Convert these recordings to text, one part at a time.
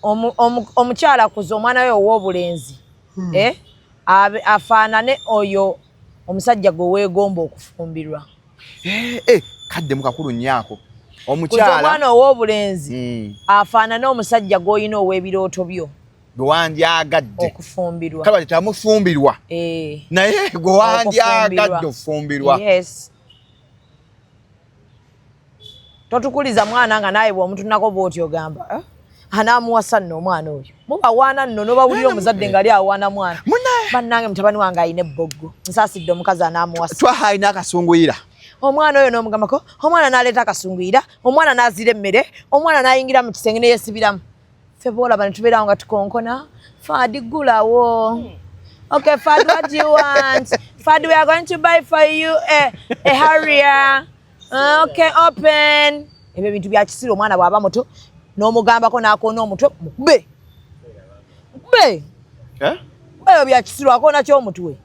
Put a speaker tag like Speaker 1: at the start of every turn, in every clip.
Speaker 1: omukyala kuza omwana we ow'obulenzi afaanane oyo omusajja gwe weegomba okufumbirwa.
Speaker 2: Kadde mukakulu nnyako
Speaker 1: omukyala omwana ow'obulenzi afaanane omusajja gw'olina ow'ebirooto byo
Speaker 2: gwe wandyagadde
Speaker 1: okufumbirwa.
Speaker 2: kaba tetamufumbirwa naye gwe wandyagadde okufumbirwa.
Speaker 1: Yes. Totukuliza mwana nga naye bw'omutunako bw'oti ogamba anaamuwasa nno omwana oyo. Mubawaana nno n'obawulira omuzadde nga ali awaana mwana. Bannange mutabani wange alina ebboggo. Nsaasidde omukazi anaamuwasa.
Speaker 2: Twaha alina akasunguyira.
Speaker 1: Omwana oyo n'omugambako, omwana n'aleeta akasunguyira, omwana n'azira emmere, omwana n'ayingira mu kisenge ne yeesibiramu. Ffe boolaba ne tubeerawo nga tukonkona. Fadi gulawo. Okay, Fadi, what do you want? Fadi, we are going to buy for you a Harrier. Okay, open. Ebyo bintu bya kisiro omwana bw'aba muto n'omugambako n'akoona omutwe mukube. Mukube. Ebyo bya kisiro akoona ky'omutwe.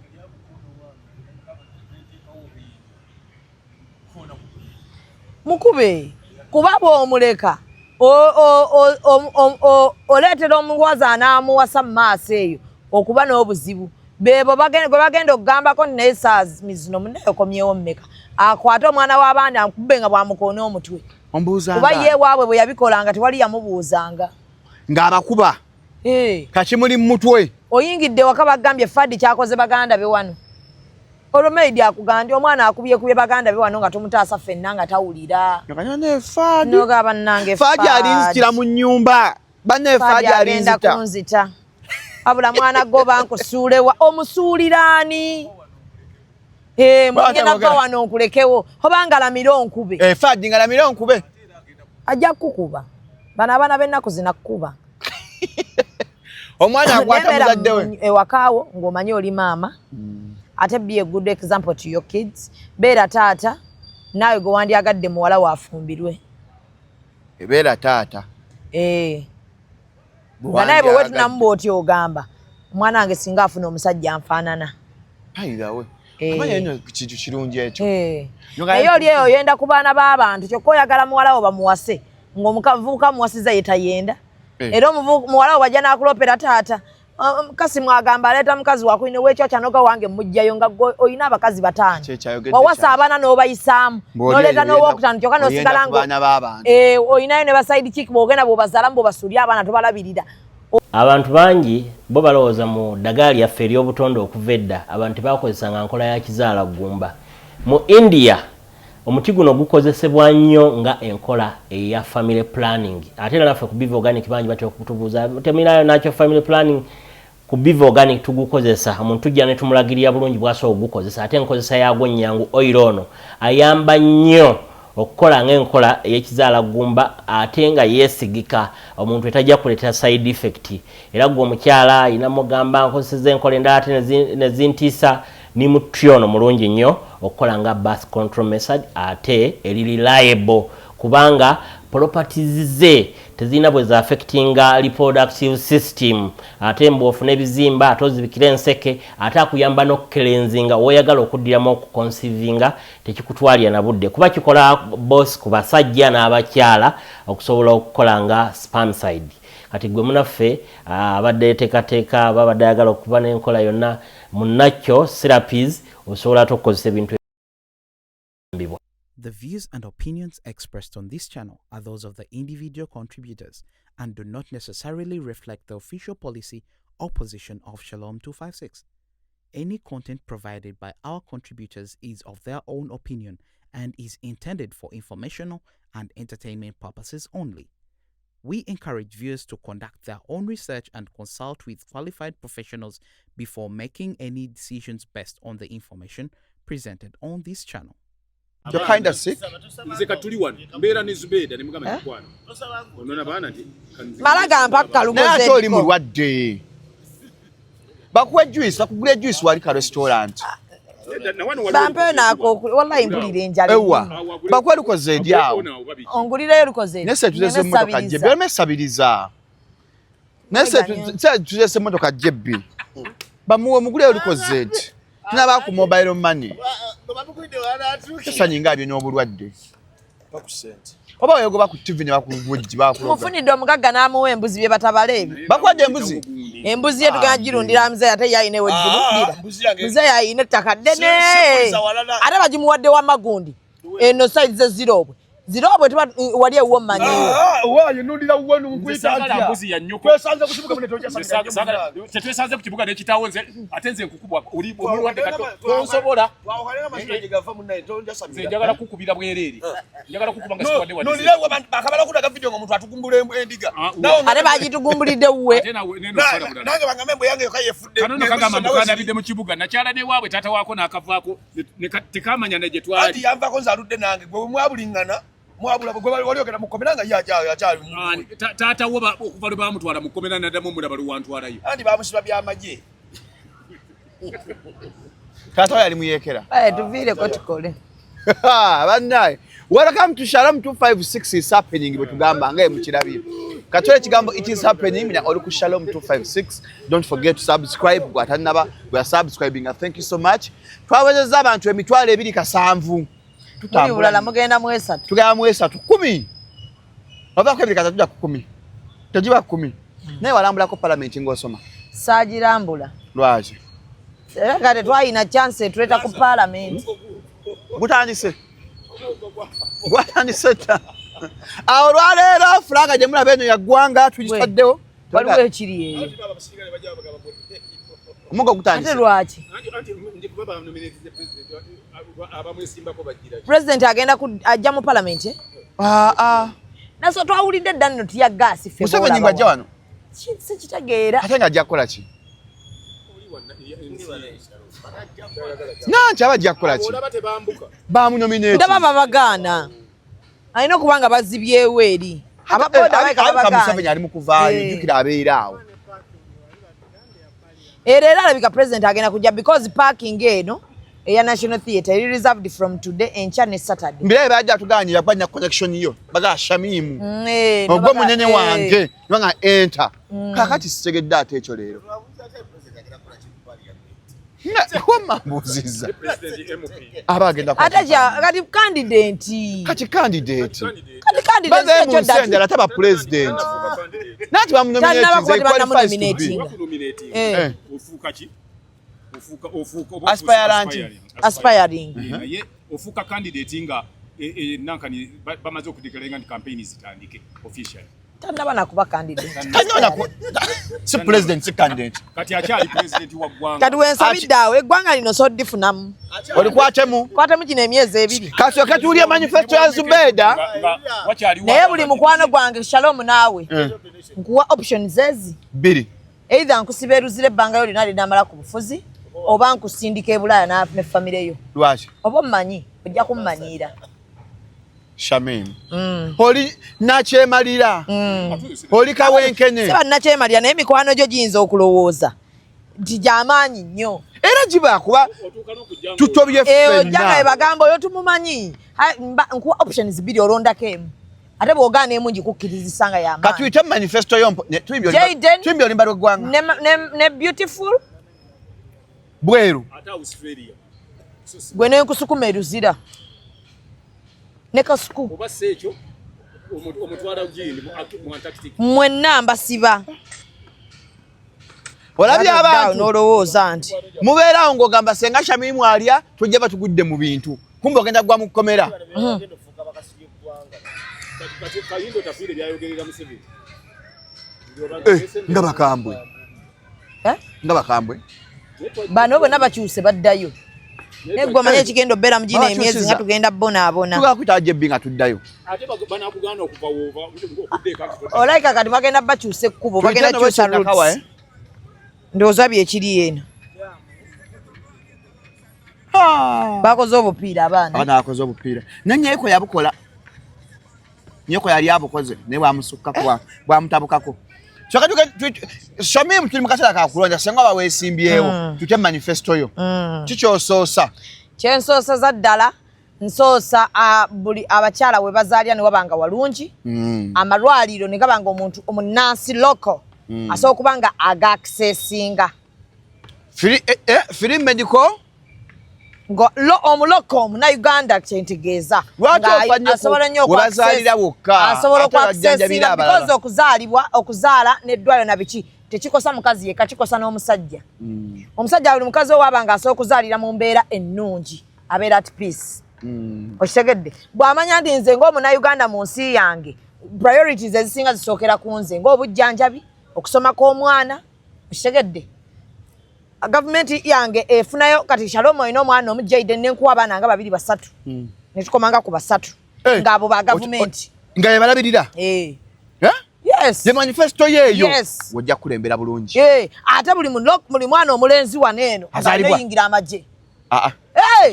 Speaker 1: Mukube. Kuba bw'omuleka oleetera omuwazi anaamuwasa mu maaso eyo okuba n'obuzibu. Bebo gwe bagenda okugambako naye saa zino muneekomyewo mmeka. Akwate omwana w'abaana amukube nga bw'amukoona omutwe. Kuba ye waabwe bwe yabikolanga tewali yamubuuzanga.
Speaker 2: Ng'abakuba. Kakimuli mu mutwe.
Speaker 1: Oyingidde waka bagambye Fadi kyakoze baganda be wano. Olomeidi akugambye omwana akubye baganda be wano nga tomutaasa ffenna nga tawulira.
Speaker 2: Nokanyane Fadi.
Speaker 1: Noga bannange
Speaker 2: Fadi alinzitira mu nnyumba. Banne Fadi alinzita.
Speaker 1: Agenda kunzita. Abula mwana go bankusuulewa omusuuliraani. Mugenda va wano nkulekewo oba ngalamira onkube.
Speaker 2: Fadi ngalamira onkube.
Speaker 1: Ajja kukuba. Bano abaana b'ennaku zinakukuba.
Speaker 2: Omwana akwata muzadde we.
Speaker 1: Ewakaawo ng'omanyi oli maama. Ate be a good example to your kids. Beera taata naawe gwe wandyagadde muwala waafumbirwe.
Speaker 2: Beera taata.
Speaker 1: Nga naye bwe wetunamu bw'oti ogamba omwana wange singa afuna omusajja anfaanana.
Speaker 2: Ayidawe. Amanya nnyo kintu kirungi ekyo.
Speaker 1: Naye oli eyo oyenda ku baana b'abantu kyokka oyagala muwala wo bamuwase ng'omuvubuka amuwasiza ye tayenda. Era muwala wo bajja n'akulopera taata. Kasi mwagamba aleeta mukazi wakulina w'ekyo kyanoga wange mujjayo nga olina abakazi bataano. Wawasa abaana n'obayisaamu. N'oleeta n'owokutaano kyokka n'osigala olinayo ne basayidi kiki bw'ogenda bw'obazaalamu bw'obasuulya abaana tobalabirira.
Speaker 3: Abantu bangi bo balowooza mu ddagala lyaffe ery'obutonde okuva edda abantu bakozesanga nkola ya kizaala ggumba. Mu India omuti guno gukozesebwa nnyo nga enkola eya family planning. Ate era naffe ku Biva Organic bangi batya okutubuuza teminayo nakyo family planning. Ku Biva Organic tugukozesa omuntu tujja ne tumulagirira bulungi bw'asobola okugukozesa ate enkozesa yaagwo nnyangu oil ono ayamba nnyo okukola ng'enkola ey'ekizaala ggumba ate nga yeesigika omuntu etajja kuleetera side effect. Era gwe omukyala ayina mugamba nkozeseza enkola endala ate ne zintiisa ni mutyono mulungi nnyo okukola nga birth control method ate eri reliable kubanga properties ze tezina bwe za affecting reproductive system ate mbofu n'ebizimba ate ozibikira enseke ate akuyamba n'okukelenzinga woyagala okuddiramu okuconcevinga tekikutwalira na budde kuba kikola boss ku basajja n'abakyala okusobola okukola nga spermicide. Kati gwe munaffe abadde teekateeka babadde ayagala okuba n'enkola yonna munakyo therapies osobola okukozesa ebintu ebibwa.
Speaker 4: The views and opinions expressed on this channel are those of the individual contributors and do not necessarily reflect the official policy or position of Shalom 256. Any content provided by our contributors is of their own opinion and is intended for informational and entertainment purposes only. We encourage viewers to conduct their own research and consult with qualified professionals before making any decisions based on the information presented on this channel.
Speaker 2: You're kind of sick.
Speaker 1: Malaga mpaka lugoze.
Speaker 2: Oli mulwadde. Bakuwa juice, bakugula juice wali ka restaurant.
Speaker 1: Bampe nako wallahi mpulire njala.
Speaker 2: Ewa. Bakuwa lukoze dyawo.
Speaker 1: Ongulire lukoze.
Speaker 2: Nese tuzese motoka jebbi. Bamesabiriza. Nese tuzese motoka jebbi. Bamuwe mugule lukoze. Tunaba ku mobile money. Sasa nyinga byo n'obulwadde. Oba yogoba ku TV ne bakuvujji bakuloga.
Speaker 1: Mufunidde omugagga n'amuwa embuzi bye batabala ebyo.
Speaker 2: Bakwadde embuzi.
Speaker 1: Embuzi etugenda girundira mzee ate yayine we girundira. Mzee yayine ettaka ddene. Ate bagimuwadde wa magundi. Eno size zirobwe. Zirobwe tuba wali ewo mmanyi.
Speaker 2: Waayo nundira wenu mkwita
Speaker 5: atya. Mbuzi ya nnyoko.
Speaker 2: Twesanze kukibuga mune toja sanga.
Speaker 5: Tetwesanze kukibuga n'ekitaawo nze ate nze nkukubwa oli omulwadde kato. Tonsobola.
Speaker 2: Waokalera masinaje gava munne tonja sabira.
Speaker 5: Nze njagala kukubira bwereere. Njagala kukuba nga sikwadde wadde.
Speaker 2: Nundira bakabala kudaga video ng'omuntu atugumbula endiga.
Speaker 1: Ate bagitugumbulidde wuwe.
Speaker 5: Ate nawe nendo kusala bulala.
Speaker 2: Nange bangamembo yange kayefudde.
Speaker 5: Kanono kagamba mukanda bidde mu kibuga nakyala ne waabwe taata waako n'akavaako tekamanya ne gye twali.
Speaker 2: Ati yanvako nzaludde nange gwe mwabulingana. Mwabula gwe wali ogenda mukomera nga yakyali mu.
Speaker 5: Taata wo okuva lwe bamutwala mu kkomera n'addamu omulaba luwantwalayo.
Speaker 2: Andi bamusiba by'amagye. Taata yali muyeekera.
Speaker 1: Tuviireko tukole.
Speaker 2: Bannaye. Welcome to Shalom 256 is happening betugamba nga mukirabira. Katole kigambo it is happening na oli ku Shalom 256. Don't forget to subscribe gwatanaba we are subscribing. Thank you so much. Twawezeza abantu emitwalo 270.
Speaker 1: Muri bulala mugenda mu 3.
Speaker 2: Tugenda mu 3 10. Oba kwebiri katatuja ku 10. Tajiba 10. Naye walambula ko parliament ngosoma.
Speaker 1: Saagirambula.
Speaker 2: Lwaje.
Speaker 1: Era kati twalina chance tuleta ku parliament.
Speaker 2: Gutandise. Gwatandise ta. Awo lwaleero fulaga gye mulaba eno ya ggwanga tugitaddewo.
Speaker 1: Waliwo ekiri eyo.
Speaker 2: Omugo gutandise.
Speaker 1: Ate lwaki? President agenda ajja mu parliament eh? Naso twawulidde dda nno tuya gaasi ffe.
Speaker 2: Museveni ng'ajja wano.
Speaker 1: Sikitegeera.
Speaker 2: Ate ng'ajja kukola ki? Nanki aba ajja kukola ki? Bamunominate.
Speaker 1: Ndaba babagaana. Alina okuba nga bazibyewo eri. Ababoda babagaana.
Speaker 2: Museveni ali mu kuvaayo jjukira abeera awo.
Speaker 1: Era alabika president agenda kujja because parking eno eya National Theatre is reserved from today and Channel Saturday.
Speaker 2: Mbere bajja tuganira kwanya connection yo. Baga Shamimu. Ogwo munene wange nga enter. Kakati sitegedde ate ekyo leero. Koma mbuziza. Abagenda kwa.
Speaker 1: Kati candidate.
Speaker 2: Kati candidate.
Speaker 1: Kati candidate
Speaker 2: ekyo dati. Baze ataba president. Nati bamunominate.
Speaker 5: Ofuuka ki?
Speaker 1: Aspiring.
Speaker 5: Ye ofuuka candidate nga nankani bamaze okudeclare nga campaign zitandike officially.
Speaker 1: Tandaba nakuba candidate.
Speaker 2: Si president si candidate.
Speaker 5: Kati akyali president wa ggwanga.
Speaker 1: Kati wensabidde eggwanga lino so difunamu.
Speaker 2: Oli kwatemu.
Speaker 1: Kwatemu kino emyezi 2.
Speaker 2: Kasi okatuulya manifesto ya Zubeda.
Speaker 1: Naye buli mukwano gwange Shalom naawe. Nkuwa options ezi.
Speaker 2: 2.
Speaker 1: Either nkusiba eruzira ebbanga yo lina linamala ku bufuzi oba nkusindika e Bulaya ne famire yo.
Speaker 2: Lwaki?
Speaker 1: Oba mmanyi ojja kummanyiira.
Speaker 2: Shamim. Oli nakyemalira. Oli kawenkene.
Speaker 1: Seba nakyemalira naye mikwano gyo giyinza okulowooza nti gy'amaanyi nnyo.
Speaker 2: Era giba kuba tutobye ffenna.
Speaker 1: Ojjanga ebagamba oyo tumumanyi. Nkuwa options 2 olondako emu. Ate bw'ogaana emu ngikukkirizisa nga y'amaanyi.
Speaker 2: Katuyite manifesto yo twimbi olimba lw'eggwanga.
Speaker 1: Ne beautiful.
Speaker 2: Bweru.
Speaker 1: Gwe n'enkusukuma eruzira. Ne kasuku.
Speaker 5: Oba sekyo omutwala gindi mu Antarctic.
Speaker 1: Mwenna mbasiba.
Speaker 2: Olabye abantu
Speaker 1: n'olowooza nti
Speaker 2: mubeerawo ng'ogamba senga Shamimu alya tujja batugudde mu bintu. Kumbe ogenda kugwa mu kkomera. Nga bakambwe. Nga bakambwe.
Speaker 1: Bano bonna bakyuse baddayo. Naye gwe omanyi ekigenda obbeera mu gino emyezi nga tugenda bonaabona.
Speaker 2: Tugakwita jebbi nga tuddayo.
Speaker 1: Olaika kati bagenda bakyusa ekkubo bagenda kyusa routes. Ndowooza byekiri eno. Bakoze obupiira abaana.
Speaker 2: Abaana bakoze obupiira. Nanyeeko yabukola. Nyoko yali abukoze ne bwamusukkako bwamutabukako. Shamimu tuli mu kaseera ka kulonda senga baweesimbyewo tute manifesto yo. Kikyosoosa.
Speaker 1: Kyensoosa za ddala nsoosa buli abakyala we bazaalya ne wabanga walungi. Amalwaliro ne gabanga omuntu omunnansi local. Asobola okuba nga aga-accessinga.
Speaker 2: Free medical
Speaker 1: ngo omuloko na Uganda kyentegeeza asobola nnyo okuaccessira because okuzaala n'eddwaliro na biki tekikosa mukazi yekka kikosa n'omusajja. Omusajja buli mukazi owabanga asobola okuzaalira mu mbeera ennungi abeera at peace. Okitegedde bw'amanya nti nze ng'omunauganda mu nsi yange priorities ezisinga zisookera ku nze ng'obujjanjabi okusoma kw'omwana. Okitegedde gavumenti yange efunayo kati Shalom olina omwana omujjaide nenkuwa abaana nga 2 3 ne tukomanga ku 3 ng'abo ba gavumenti
Speaker 2: nga yebalabirira.
Speaker 1: Yes.
Speaker 2: Ye manifesto yeyo. Wojja kulembera bulungi.
Speaker 1: Ate buli mwana omulenzi waneeno azalibwa yingira amaje.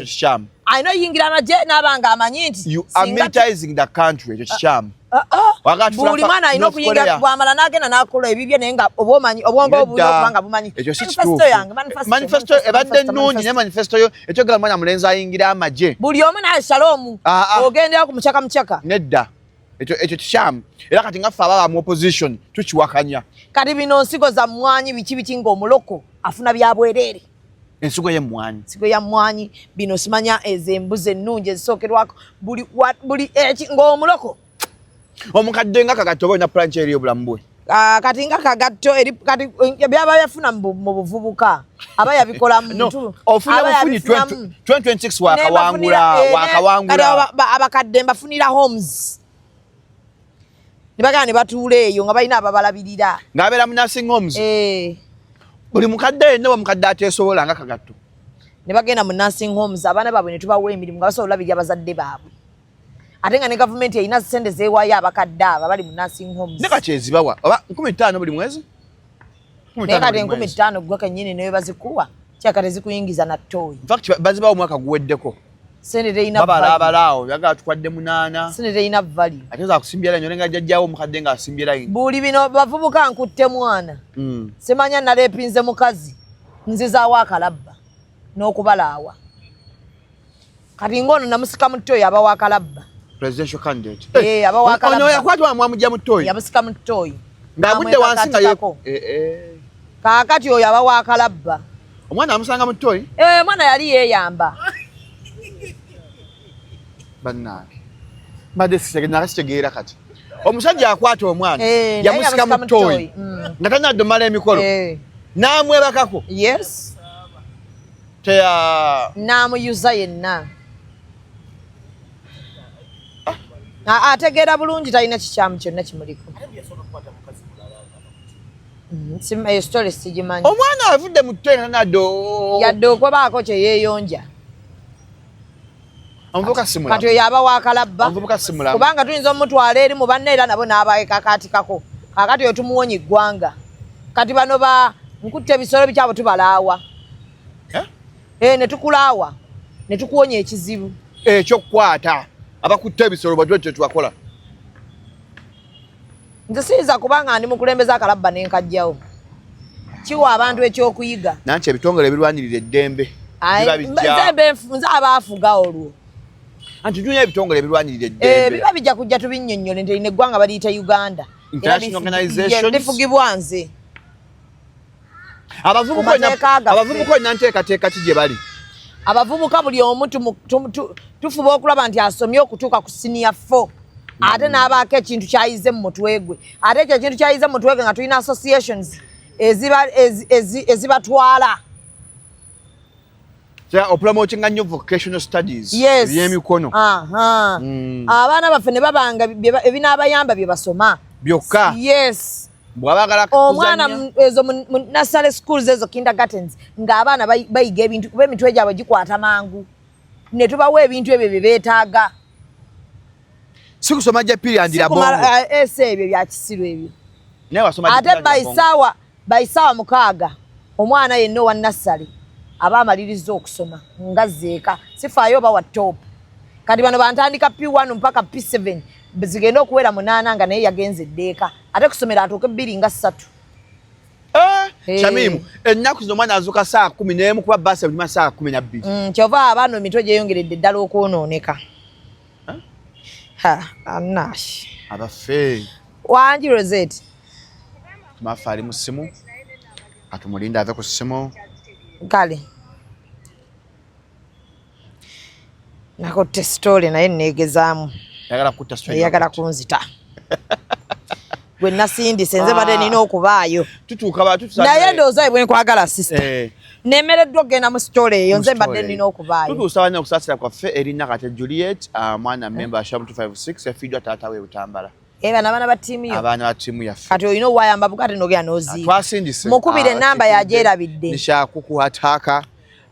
Speaker 2: Sham.
Speaker 1: I know yingira amaje n'abanga amanyi nti
Speaker 2: you are militarizing the country. Ekyo sham.
Speaker 1: Buli mwana alina okuyingira bwamala n'agenda n'akola ebibye naye nga obwomanyi obwongo obuyo okubanga bumanyi.
Speaker 2: Manifesto ebadde nnungi ne manifesto yo ekyogera mwana mulenzi ayingira amaje.
Speaker 1: Buli omu naye Shalom ogendera ku mucaka.
Speaker 2: Nedda. Ekyo kisham. Era kati nga ffe ababa mu opposition tukiwakanya.
Speaker 1: Kati bino nsigo za mmwanyi biki ng'omuloko afuna bya bwereere.
Speaker 2: Ensigo y'emmwanyi.
Speaker 1: Ensigo ya mmwanyi bino simanya ez'embuzi ennungi ezisookerwako buli ng'omuloko.
Speaker 2: Omukadde nga kagatto oba olina planch eri obulamu bwe.
Speaker 1: Kati nga kagatto kati byaba yafuna mu buvubuka aba yabikola muntu.
Speaker 2: Ofuna bufunyi 2026 wakawangula.
Speaker 1: Abakadde mbafunira homes. Nibagana ne batuula eyo nga balina ababalabirira.
Speaker 2: Ng'abeera mu nursing homes. Buli mukadde yenna omukadde ateesobola nga kagatto.
Speaker 1: Ne bagenda mu nursing homes abaana baabwe ne tubawa emirimu nga basobola olabirira abazadde baabwe. Ate nga ne gavumenti erina ssente zeewaayo abakadde abo bali mu nursing homes.
Speaker 2: Ne kati ezibawa oba 15 buli mwezi?
Speaker 1: Ne kati 15 gwe kennyini nayo bazikuwa kyaka tezikuyingiza na ttooyi.
Speaker 2: In fact bazibawo omwaka guweddeko.
Speaker 1: Sente teyina
Speaker 2: abalaabalaawo yagala tukwadde 8.
Speaker 1: Sente teyina value.
Speaker 2: Ate za kusimbira nnyo nga jjajjaawo omukadde nga asimbira nnyo.
Speaker 1: Buli bino bavubuka nkutte mwana. Semanya naleepinze mukazi nzizaawo akalabba n'okubalaawa. Kati ng'ono namusika mu ttooyi abawa akalabba.
Speaker 2: Presidential candidate.
Speaker 1: Abawa akalabba.
Speaker 2: Ono yakwatwa mwamujja mu ttooyi.
Speaker 1: Yamusika mu ttooyi.
Speaker 2: Ng'agudde wansi nga yeko.
Speaker 1: Kaakati oyo abawa akalabba.
Speaker 2: Omwana amusanga mu ttooyi?
Speaker 1: Mwana yali yeeyamba.
Speaker 2: Bannange. Mbadde nakitegeera kati. Omusajja akwata omwana yamusika mu ttooyi nga tanadde mala emikolo n'amwebakako.
Speaker 1: Yes. N'amuyuza yenna. Ategeera bulungi talina kikyamu kyonna kimuliko. Story sigimanyi.
Speaker 2: Omwana avudde mu ttooyi
Speaker 1: yadde okwebaako kye yeeyonja.
Speaker 2: Omuvubuka simula.
Speaker 1: Kati oyo abawa akalabba.
Speaker 2: Omuvubuka simula.
Speaker 1: Kubanga tuyinza omutwala eri mu banne era nabo n'abaekakaatikako. Kaakati oyo tumuwonya eggwanga. Kati bano nkutte ebisolo bikyabo tubalaawa. Ne tukulaawa. Ne tukuwonya ekizibu.
Speaker 2: Ekyokukwata. Abakutte ebisolo batwe kye tubakola.
Speaker 1: Nze siyinza kubanga ndi mukulembeza akalabba n'enkajjawo. Kiwa abantu ekyokuyiga.
Speaker 2: Nanki ebitongole ebirwanirira eddembe.
Speaker 1: Nze abaafuga olwo.
Speaker 2: Anti tunya ebitongole ebirwanirira eddembe.
Speaker 1: Biba bijja kujja tubinnyonnyole nti eggwanga baliyita Uganda.
Speaker 2: International organizations.
Speaker 1: Lifugibwa nze.
Speaker 2: Abavubuka olina nteekateeka ki gye bali?
Speaker 1: Abavubuka buli omu tufuba okulaba nti asomye okutuuka ku senior 4. Ate n'abaako ekintu kyayize mu mutwe gwe. Ate ekyo ekintu kyayize mu mutwe gwe nga tulina associations ezibatwala.
Speaker 2: Promoting nnyo vocational studies.
Speaker 1: Yes.
Speaker 2: Ebyemikono.
Speaker 1: Abaana baffe ne babanga ebinaabayamba bye basoma.
Speaker 2: Byokka.
Speaker 1: Yes.
Speaker 2: Bw'abagala
Speaker 1: omwana ezo mu nursery schools ezo kindergartens ng'abaana bayiga ebintu kuba emitwe gyabwe gikwata mangu. Ne tubawa ebintu ebyo bye beetaaga.
Speaker 2: Si kusoma gya period ya bongo.
Speaker 1: Ebyo bya kisiru ebyo.
Speaker 2: Naye wasoma
Speaker 1: ate bayisaawa 6 omwana yenna wa nursery aba amaliriza okusoma nga zeeka sifaayo bawa top. Kati bano bantandika P1 mpaka P7 zigenda okuwera 8 nga naye yagenze eddeeka ate kusomera atuuke 2 nga 3.
Speaker 2: Shamimu ennaku zino omwana azuuka saa 10 kuba basi buli saa 12.
Speaker 1: Kyova abaana emitwe gyeyongeredde ddala okwonooneka. Anash
Speaker 2: abaffe
Speaker 1: Wanji Rosette
Speaker 2: mafa ali mu ssimu atumulinda ave ku ssimu
Speaker 1: kale nakotte story naye neegezaamu yagala kunzita gwe nasindise nze badde nina okubaayo naye ndowooza bwe nkwagala sister nemereddwa okgenda mu story eyo nze mbadde nina okubaayo
Speaker 2: tutuusa banya okusaasira kwaffe erinnya kate Juliet mwana member ashamu 256 yafiiddwa taata we Butambala
Speaker 1: abaana ba ttiimu yo
Speaker 2: abaana ba ttiimu yaffe
Speaker 1: kati olina owayamba bukate nogera noziiba
Speaker 2: twasindise
Speaker 1: mukubira enamba yagyerabidde
Speaker 2: nishakukuhataka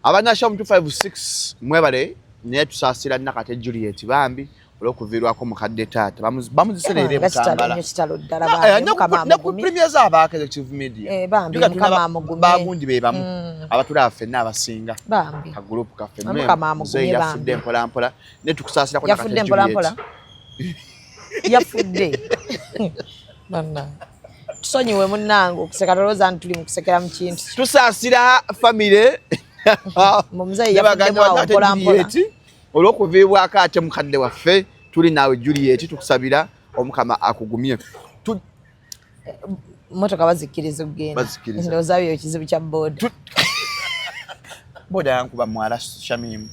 Speaker 2: abaana ashamu 256 mwebale naye tusaasira nakate Juliet bambi olwokuviirwako mukadde taata bamuziserere Butambala naku premier zaabaka Executive Media bagundi be bamu abatula ffenna abasinga ka group kaffe mwe yafudde mpolampola ne tukusaasira nakate Juliet
Speaker 1: yafudde bana tusonyiwe munnange okuseka tolooza nti tuli mu kusekera mu kintu
Speaker 2: tusaasira famire
Speaker 1: omuzeeyi yafuddemu awo mpolampola
Speaker 2: olwokuviibwako ate mukadde waffe tuli naawe Juliet tukusabira omukama akugumye
Speaker 1: motoka bazikkiriza okugenda ndowooza byo ekizibu kya booda
Speaker 2: booda yankuba mwala Shamimu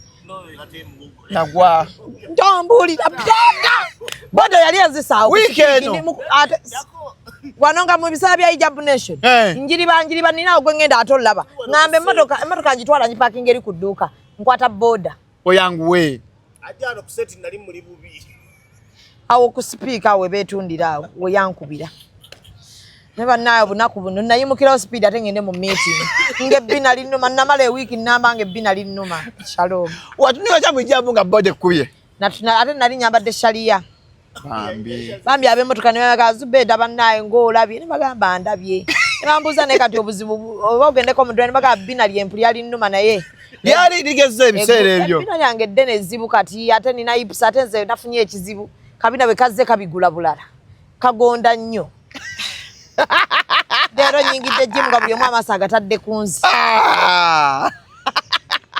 Speaker 2: nagwa
Speaker 1: ntombuulira booda yali yazisaawo wano nga mu biseera bya Hijab Nation njiriba nina ogwe ngenda ate olaba ngambe emotoka ngitwala ngipakinga eri ku dduuka nkwata booda
Speaker 2: oyanguwe
Speaker 6: ajano kuseti nali muri bubi
Speaker 1: awo ku speaker we betundira awo we yankubira neba nayo bunaku buno nayimukira speed ate ngende mu meeting ngebbina linuma namale wiki namba ngebbina linuma shalom
Speaker 2: watuniwa kya mujabu nga bode kuye
Speaker 1: natuna ate nali nyambadde sharia bambi abemotoka ne baga Zubeda bannaye ng'olabye ne bagamba ndabye bambuza ne kati obuzibu oba ogendeko mu drone baga bina lyempuli ali nnuma naye
Speaker 2: yali ligeze ebiseera ebyo
Speaker 1: bina lyange ddene ezibu kati ate nina ipusa ate nze nafunye ekizibu kabina bwe kazze kabigula bulala kagonda nnyo leero nyingidde jimu nga buli omu amaaso agatadde ku nzi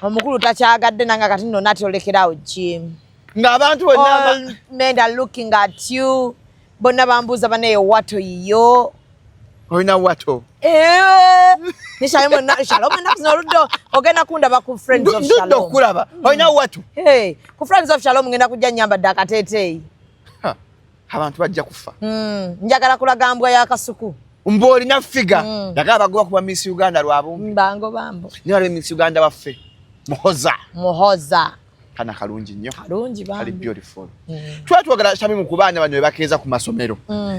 Speaker 1: omukulu takyagadde nanga kati nno nati olekeraawo jimu
Speaker 2: ng'abantu bonna
Speaker 1: men are looking at you bonna bambuuza banaye wato yiyo
Speaker 2: olina wato
Speaker 1: ni Shalom ennaku zino oludde ogenda kundaba ku Friends of Shalom
Speaker 2: ndudde okulaba olina wato
Speaker 1: ku Friends of Shalom ngenda kujja nyambadde akateeteeyi
Speaker 2: abantu bajja kufa
Speaker 1: njagala kulaga mbwa ya kasuku
Speaker 2: mbu olina figa njagala bagoba kuba Miss Uganda lwabumbi
Speaker 1: mbango bambo
Speaker 2: niyo ali Miss Uganda baffe
Speaker 1: muhoza
Speaker 2: kana kalungi nnyo
Speaker 1: kalungi bambi
Speaker 2: kali beautiful twatwagala Shamimu ku baana bano bakeeza ku masomero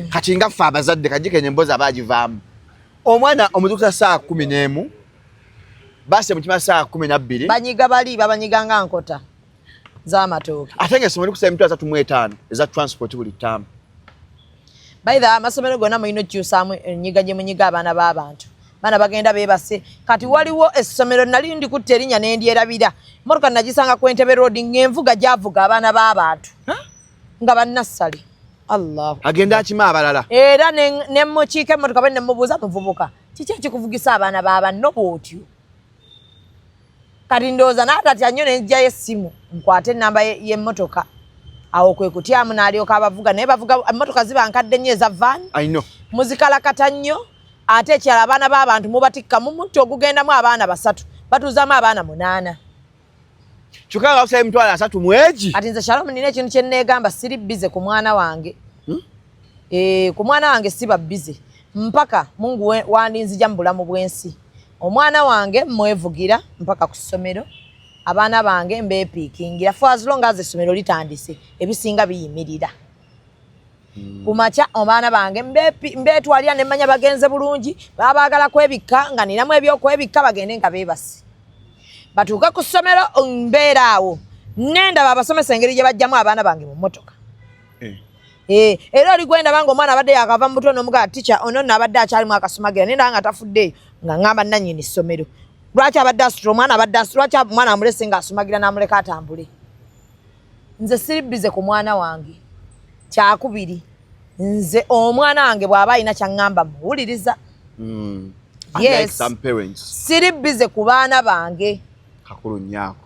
Speaker 2: kati nga ffe abazadde kajikenye embozi abagivaamu omwana omutuusa saa 11 basi mutima saa 12
Speaker 1: banyiga bali babanyiganga nkota z'amatooke
Speaker 2: ate ng'essomero kusaba emitwalo 35 eza transport buli ttamu
Speaker 1: baitha amasomero gonna mulina okyusaamu enyiga gye munyiga abaana b'abantu baana bagenda beebase kati waliwo essomero nali ndikutte erinnya nendyerabira motoka nagisanga ku Entebbe Road ng'envuga gyavuga abaana b'abantu nga bannassale Allah
Speaker 2: agenda akima abalala
Speaker 1: era ne mukiika emmotoka bwe ne mubuuza muvubuka kiki ekikuvugisa abaana b'abanno bw'otyo kati ndowooza n'atatya nnyo nenjjayo essimu nkwate ennamba y'emmotoka awo kwe kutyamu n'alyoka abavuga naye bavuga emmotoka ziba nkadde nnyo eza vaani muzikalakata nnyo ate ekyala abaana b'abantu mubatikka mu mutti ogugendamu abaana 3 batuuzaamu abaana 8
Speaker 2: kyokka nga basaba emitwalo 3 mwegi
Speaker 1: kati nze Shalom nina ekintu kye nneegamba siri bize ku mwana wange ku mwana wange siba bize mpaka Mungu wandinzija mu bulamu bw'ensi omwana wange mwevugira mpaka ku ssomero abaana bange mbeepiikingira for as long as essomero litandise ebisinga biyimirira kumaca abaana bange mbeetwalira ne mmanya bagenze bulungi babaagala kwebikka nga ninamu ebyokwebikka bagende nga beebasi batuuke ku ssomero mbeera awo nendaba abasomesa engeri gye bajjamu abaana bange mu mmotoka era oli gwenda banga omwana abadde yakava mu buto n'omugaa tica ono nno abadde akyalimu akasumagira nendaba nga tafuddeeyo nga ngamba nannyini ssomero lwaki abadde asitula omwana abadde asitula lwaki omwana amulese nga asumagira n'amuleka atambule nze siri bize ku mwana wange kyakubiri nze omwana wange bw'aba alina kyaŋŋamba muwuliriza yes siri bize ku baana bange
Speaker 2: kakulu nnyako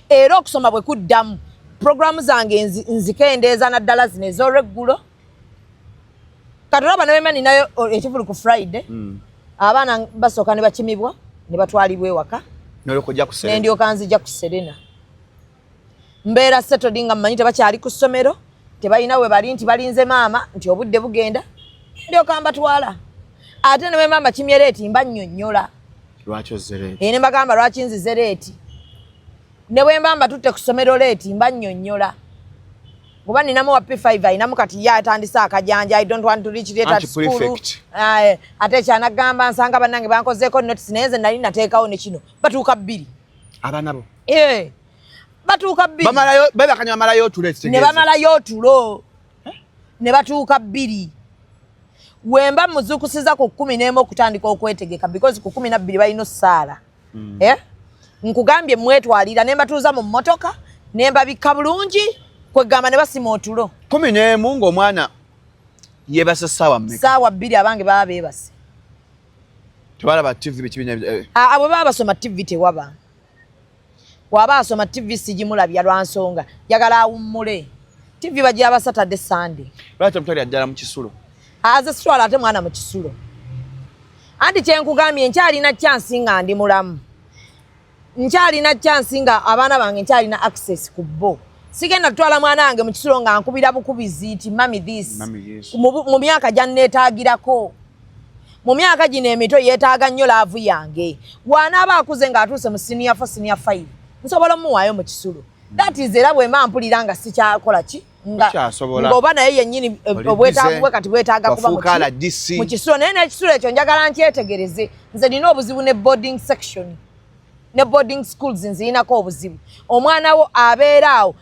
Speaker 1: era okusoma bwe kuddamu programu zange nzikendeeza naddala zino ez'olweggulo kati olaba nebema ninayo ekivulu ku Friday abaana basooka ne bakimibwa ne batwalibwa ewaka
Speaker 2: n'olyoka ojja ku Serena
Speaker 1: nendyoka nzija ku Serena mbeera settled nga mmanyi tebakyali ku ssomero tebalina we bali nti balinze maama nti obudde bugenda ndyoka mbatwala ate ne maama kimyereeti mba nnyonnyola
Speaker 2: lwaki ozze leeti
Speaker 1: ne mbagamba lwaki nzize leeti ne bwe mba tutte ku ssomero leeti mba nnyonnyola kuba ninamu wa P5 ayinamu kati ye atandise akajanja I don't want to reach late at school ate kyanagamba nsanga bannange bankozeeko notice naye nze nali nateekawo ne kino batuuka 2
Speaker 2: abaana bo
Speaker 1: batuuka 2
Speaker 2: bamalayo babakanya bamalayo otulo
Speaker 1: ne bamalayo otulo ne batuuka 2 wemba muzukusiza ku 11 okutandika okwetegeka because ku 12 balina ossaala nkugambye mwetwalira ne mbatuuza mu mmotoka ne mbabikka bulungi kwegamba ne basima otulo
Speaker 2: 11 ng'omwana yeebase ssaawa mmeka
Speaker 1: ssaawa 2 abange baba beebase
Speaker 2: tebalaba TV bikibinya
Speaker 1: abo baba basoma TV tewaba waba asoma TV sijimulabya lwansonga yagala awummule TV bagira Saturday Sunday
Speaker 2: lwaki mutali ajjala mu kisulo
Speaker 1: aze swala ate mwana mu kisulo andi kyenkugambye nkyalina chance nga ndi mulamu nkyalina chance nga abaana bange nkyalina access ku bo sigenda tutwala mwana wange mu kisulo nga nkubira bukubizi ti mami this mu myaka gyanneetaagirako mu myaka gino emito yeetaaga nnyo laavu yange wanaaba akuze ng'atuuse mu senior 4 senior 5 nsobola muwaayo mu kisulo that is era bwe mba mpulira nga sikyakola ki ng'oba naye yennyini obwetaavu bwe kati bwetaaga kuba mu kisulo naye n'ekisulo ekyo njagala nkyetegereze nze nina obuzibu ne boarding section ne boarding schools nzirinako obuzibu omwana wo abeera awo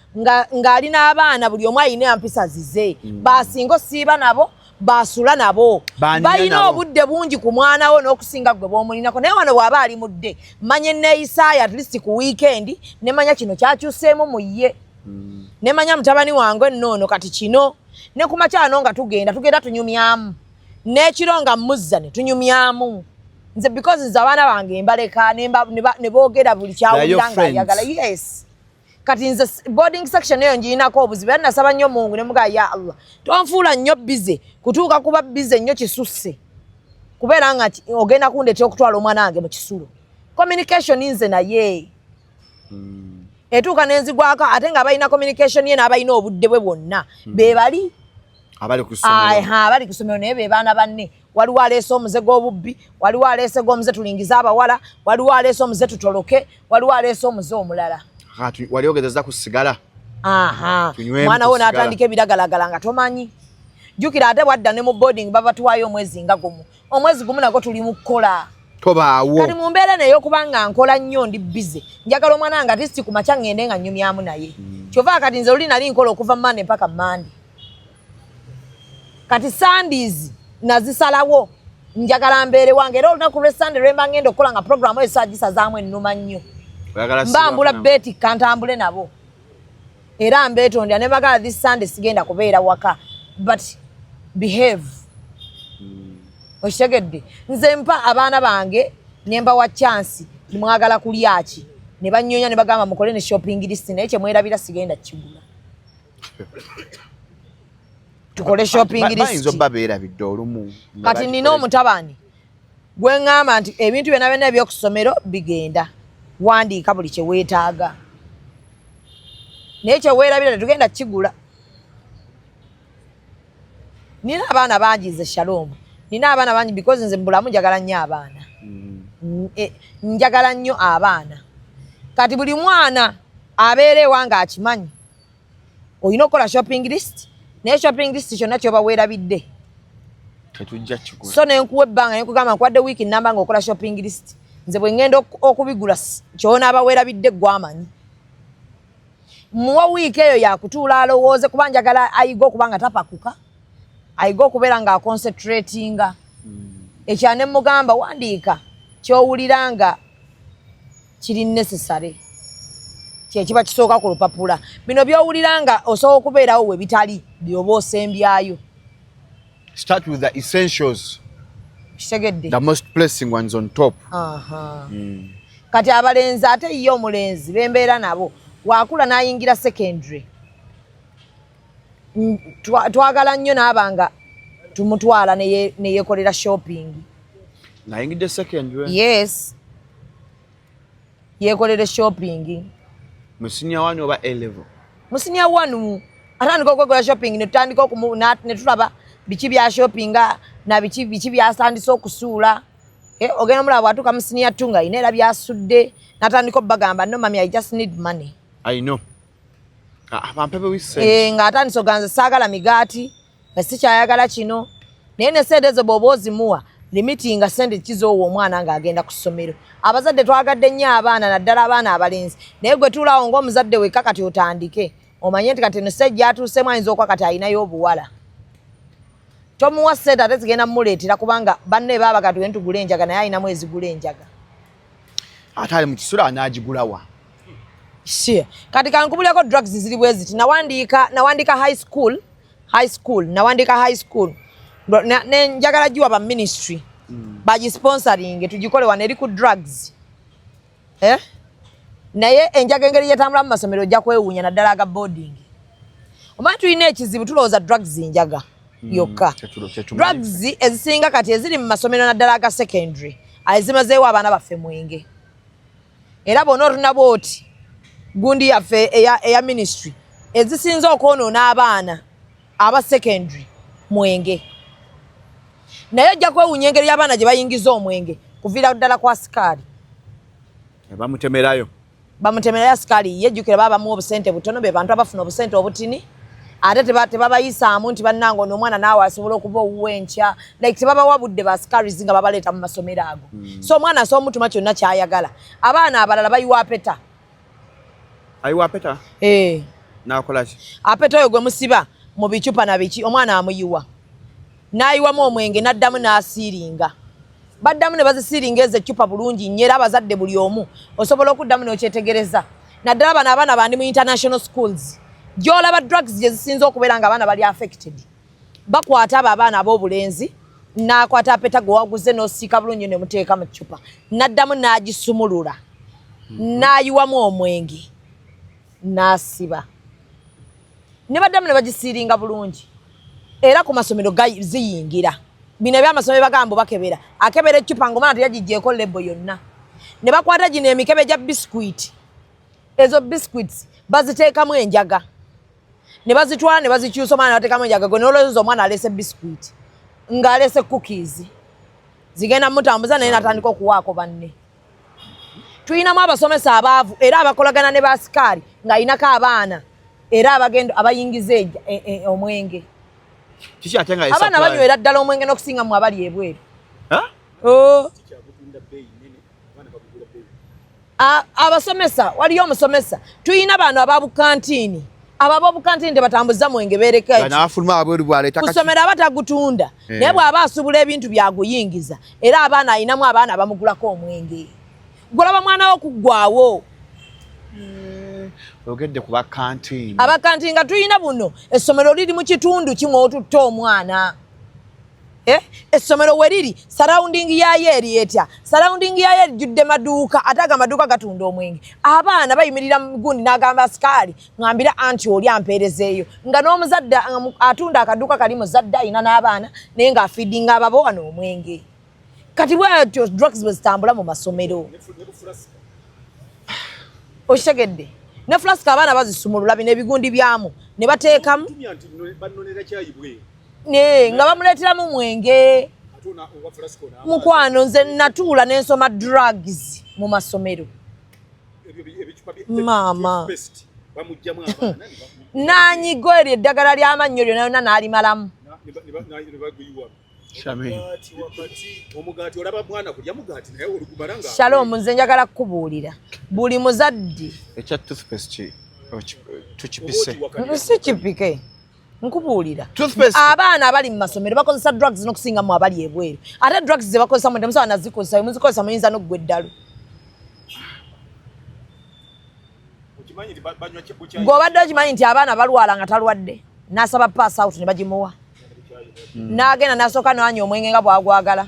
Speaker 1: ng'alina abaana buli omu ayina empisa zize basinga osiiba nabo basula nabo balina obudde bungi ku mwana wo n'okusinga gwe bw'omulinako naye wano bw'aba ali mudde manya enneeyisaayo at least ku weekend ne manya kino kyakyuseemu mu ye ne manya mutabani wange ennoono kati kino ne ku makyano nga tugenda tunyumyamu n'ekiro nga muzza ne tunyumyamu nze because nze abaana bange mbaleka ne boogera buli kyawulira ng'ayagala yes kati nze boarding section eyo ngirinako obuzibu era nasaba nnyo Mungu ne mugaa ya Allah tonfuula nnyo bize kutuuka kuba bize nnyo kisusse kubeera nga ogenda kundeetera okutwala omwana wange mu kisulo communication nze naye etuuka n'enzigwako ate nga balina communication ye n'abalina obudde bwe bwonna be bali abali ku ssomero naye be baana banne waliwo aleese omuze gw'obubbi waliwo aleese gw'omuze tulingiza abawala waliwo aleese omuze tutoloke waliwo aleese omuze omulala
Speaker 2: wali ogezeza ku sigala
Speaker 1: mwana wo n'atandika ebiragalagala nga tomanyi jjukira ate bwadda ne mu boarding babatuwaayo omwezi nga gumu omwezi gumu nagwo tuli mu kukola
Speaker 2: tobaawo
Speaker 1: kati mu mbeera n'ey'okuba nga nkola nnyo ndi bize njagala omwana nga tisi ku makya ngende nga nnyumyamu naye kyova kati nze luli nali nkola okuva Monday mpaka Monday kati Sundays nazisalawo njagala mbeere wange era olunaku lwe Sunday lwe mba ngenda okukola nga programu eyo sagisazaamu ennuma nnyo mbambula beti kantambule nabo era mbetondya ne bagala this Sunday sigenda kubeera waka but behave oshitegedde nze mpa abaana bange nemba wa chance mwagala kulyaki ne banyonya ne bagamba mukole ne shopping list naye kye mwerabira sigenda kigula tukole shopping list
Speaker 2: bayinza babeera bidde olumu
Speaker 1: kati nina omutabani gwe ngamba nti ebintu byonna byonna ebyokusomero bigenda wandiika buli kye weetaaga naye kye weerabira tetugenda kigula nina abaana bangi nze Shalom nina abaana bangi because nze mbulamu njagala nnyo abaana njagala nnyo abaana kati buli mwana abeera ewange akimanyi olina okukola shopping list naye shopping list kyonna kyoba weerabidde
Speaker 2: tetujja kigula
Speaker 1: so nenkuwa ebbanga nenkugamba nkwadde wiiki namba nga okola shopping list nze bwe ngenda okubigula ky'onaaba weerabidde gwamanyi muwa wiiki eyo yakutuula alowooze kuba njagala ayiga okuba nga tapakuka ayiga okubeera nga aconcentratinga ekyane mugamba wandiika ky'owulira nga kiri necessary kyekiba kisooka ku lupapula bino by'owulira nga osobola okubeerawo we bitali byoba osembyayo
Speaker 2: start with the essentials
Speaker 1: kitegedde
Speaker 2: the most pressing ones on top
Speaker 1: kati abalenzi ate ye omulenzi bembeera nabo wakula n'ayingira secondary twagala nnyo n'abanga tumutwala neyekolera shopping
Speaker 2: ng'ayingidde secondary
Speaker 1: yes yekolere shopping
Speaker 2: mu senior 1 oba A level
Speaker 1: musinia wanu atandika okwekola shopping netutandika netulaba biki bya shopping na biki byasandisa okusuula ogenda mulaba atuuka musinia tunga ine era byasudde natandika obbagamba no mami I just need money.
Speaker 2: I know. Abampepe wise.
Speaker 1: Ng'atandisa oganze saagala migaati sikyayagala kino naye ne sente ezo bw'oba ozimuwa limiti nga sente kizoowa omwana ng'agenda ku ssomero. Abazadde twagadde nnyo abaana naddala abaana abalenzi naye gwe tuulaawo ng'omuzadde wekka kati otandike omanye nti kati nosejja atuuseemu ayinza okuba kati ayinayo obuwala. Tomuwa sente ate zigenda mmuleetera kubanga banne baaba kati wentugula enjaga naye ayinamu ezigula enjaga.
Speaker 2: Ate ali mu kisula anaagigulawa.
Speaker 1: Kati kankubuleko drugs ziri bwe ziti nawandika high school ne njagala jiwa ba ministry baji sponsoring tujikole waneri ku drugs naye enjaga engeri yetambula mu masomero ojja kwewuunya naddala aga boarding omanyi tulina ekizibu tulowooza drugs njaga yokka drugs ezisinga kati eziri mu masomero naddala aga secondary azimazeewo abaana baffe mwenge era bona otunabo oti gundi yaffe eya ministry ezisinza okwonoona abaana aba secondary mwenge naye ojja kwewuunya engeri y'abaana gye bayingiza omwenge kuviira ddala kwa sikaali
Speaker 2: bamutemerayo
Speaker 1: sikaali yejjukira baabamu obusente butono be bantu abafuna obusente obutini ate tebabayisaamu nti bannange ono omwana naawe asobola okuba owuwenkya like tebabawa budde ba sikaalizi nga babaleeta mu masomero ago so omwana asobola omutuma kyonna kyayagala abaana abalala bayiwa apeta
Speaker 2: nakola ki
Speaker 1: apeta oyo gwe musiba mu bicupa na biki omwana amuyiwa n'ayiwamu omwenge n'addamu n'asiiringa baddamu ne bazisiiringa ezo eccupa bulungi nnyo era abazadde buli omu osobola okuddamu n'okyetegereza naddala bano abaana bandi mu international schools gy'olaba drugs gye zisinza okubeera nga abaana bali affected bakwata abo abaana ab'obulenzi n'akwata apeta gwe waguze n'osiika bulungi ne muteeka mu ccupa n'addamu n'agisumulula n'ayiwamu omwenge n'asiba ne baddamu ne bagisiiringa bulungi era ku masomero ziyingira bino ebyamasomero bagamba bakebera akebera eccupa ng'omwana teyagigyeko lebo yonna ne bakwata gino emikebe gya biscuit ezo biscuits baziteekamu enjaga ne bazitwala ne bazikyusa omwana bateekamu enjaga gwe n'olowooza omwana alese biscuit ng'alese cookies zigenda mutambuza naye natandika okuwaako banne tuyinamu abasomesa abaavu era abakolagana ne basikaali ng'ayinako abaana era abayingiza omwenge abaana banywera ddala omwenge n'okusinga mu abali ebweru abasomesa waliyo omusomesa tuyina bano ababukantiini ab'obukantiini tebatambuza mwenge beerekusomera abatagutunda naye bw'aba asubula ebintu byaguyingiza era abaana ayinamu abaana abamugulako omwenge golaba mwana wo kuggwawo
Speaker 2: ogedde ku bakantiini
Speaker 1: abakantiini nga tuyina buno essomero liri mu kitundu kimu otutta omwana essomero we riri surrounding yayo eri etya surrounding yayo erijjudde maduuka ate aga maduuka gatunda omwenge abaana bayimirira mu gundi n'agamba sikaali ngambira anti oli ampeerezeeyo nga n'omuzadde atunda akaduuka kali muzadde ayina n'abaana naye ng'afiidinga ababowa n'omwenge kati bwatyo drugs bwe zitambula mu masomero okitegedde ne flask abaana bazisumulula bino ebigundi byamu ne bateekamu nga bamuleeteramu mwenge mukwano nze natuula n'ensoma drugs mu masomero maama n'anyigo eryo eddagala ly'amannyo lyonna yonna n'alimalamu Shalom nze njagala kukubuulira buli muzadde
Speaker 2: ekya toothpaste tukipise
Speaker 1: si kipike nkubuulira abaana abali mu masomero bakozesa drugs n'okusinga mu abali ebweru ate drugs ze bakozesa mu temusobola nazikozesa muzikozesa muyinza n'oggwa eddalu ng'obadde okimanyi nti abaana balwala nga talwadde n'asaba pass out ne bagimuwa n'agenda n'asooka n'anywa omwenge nga bwagwagala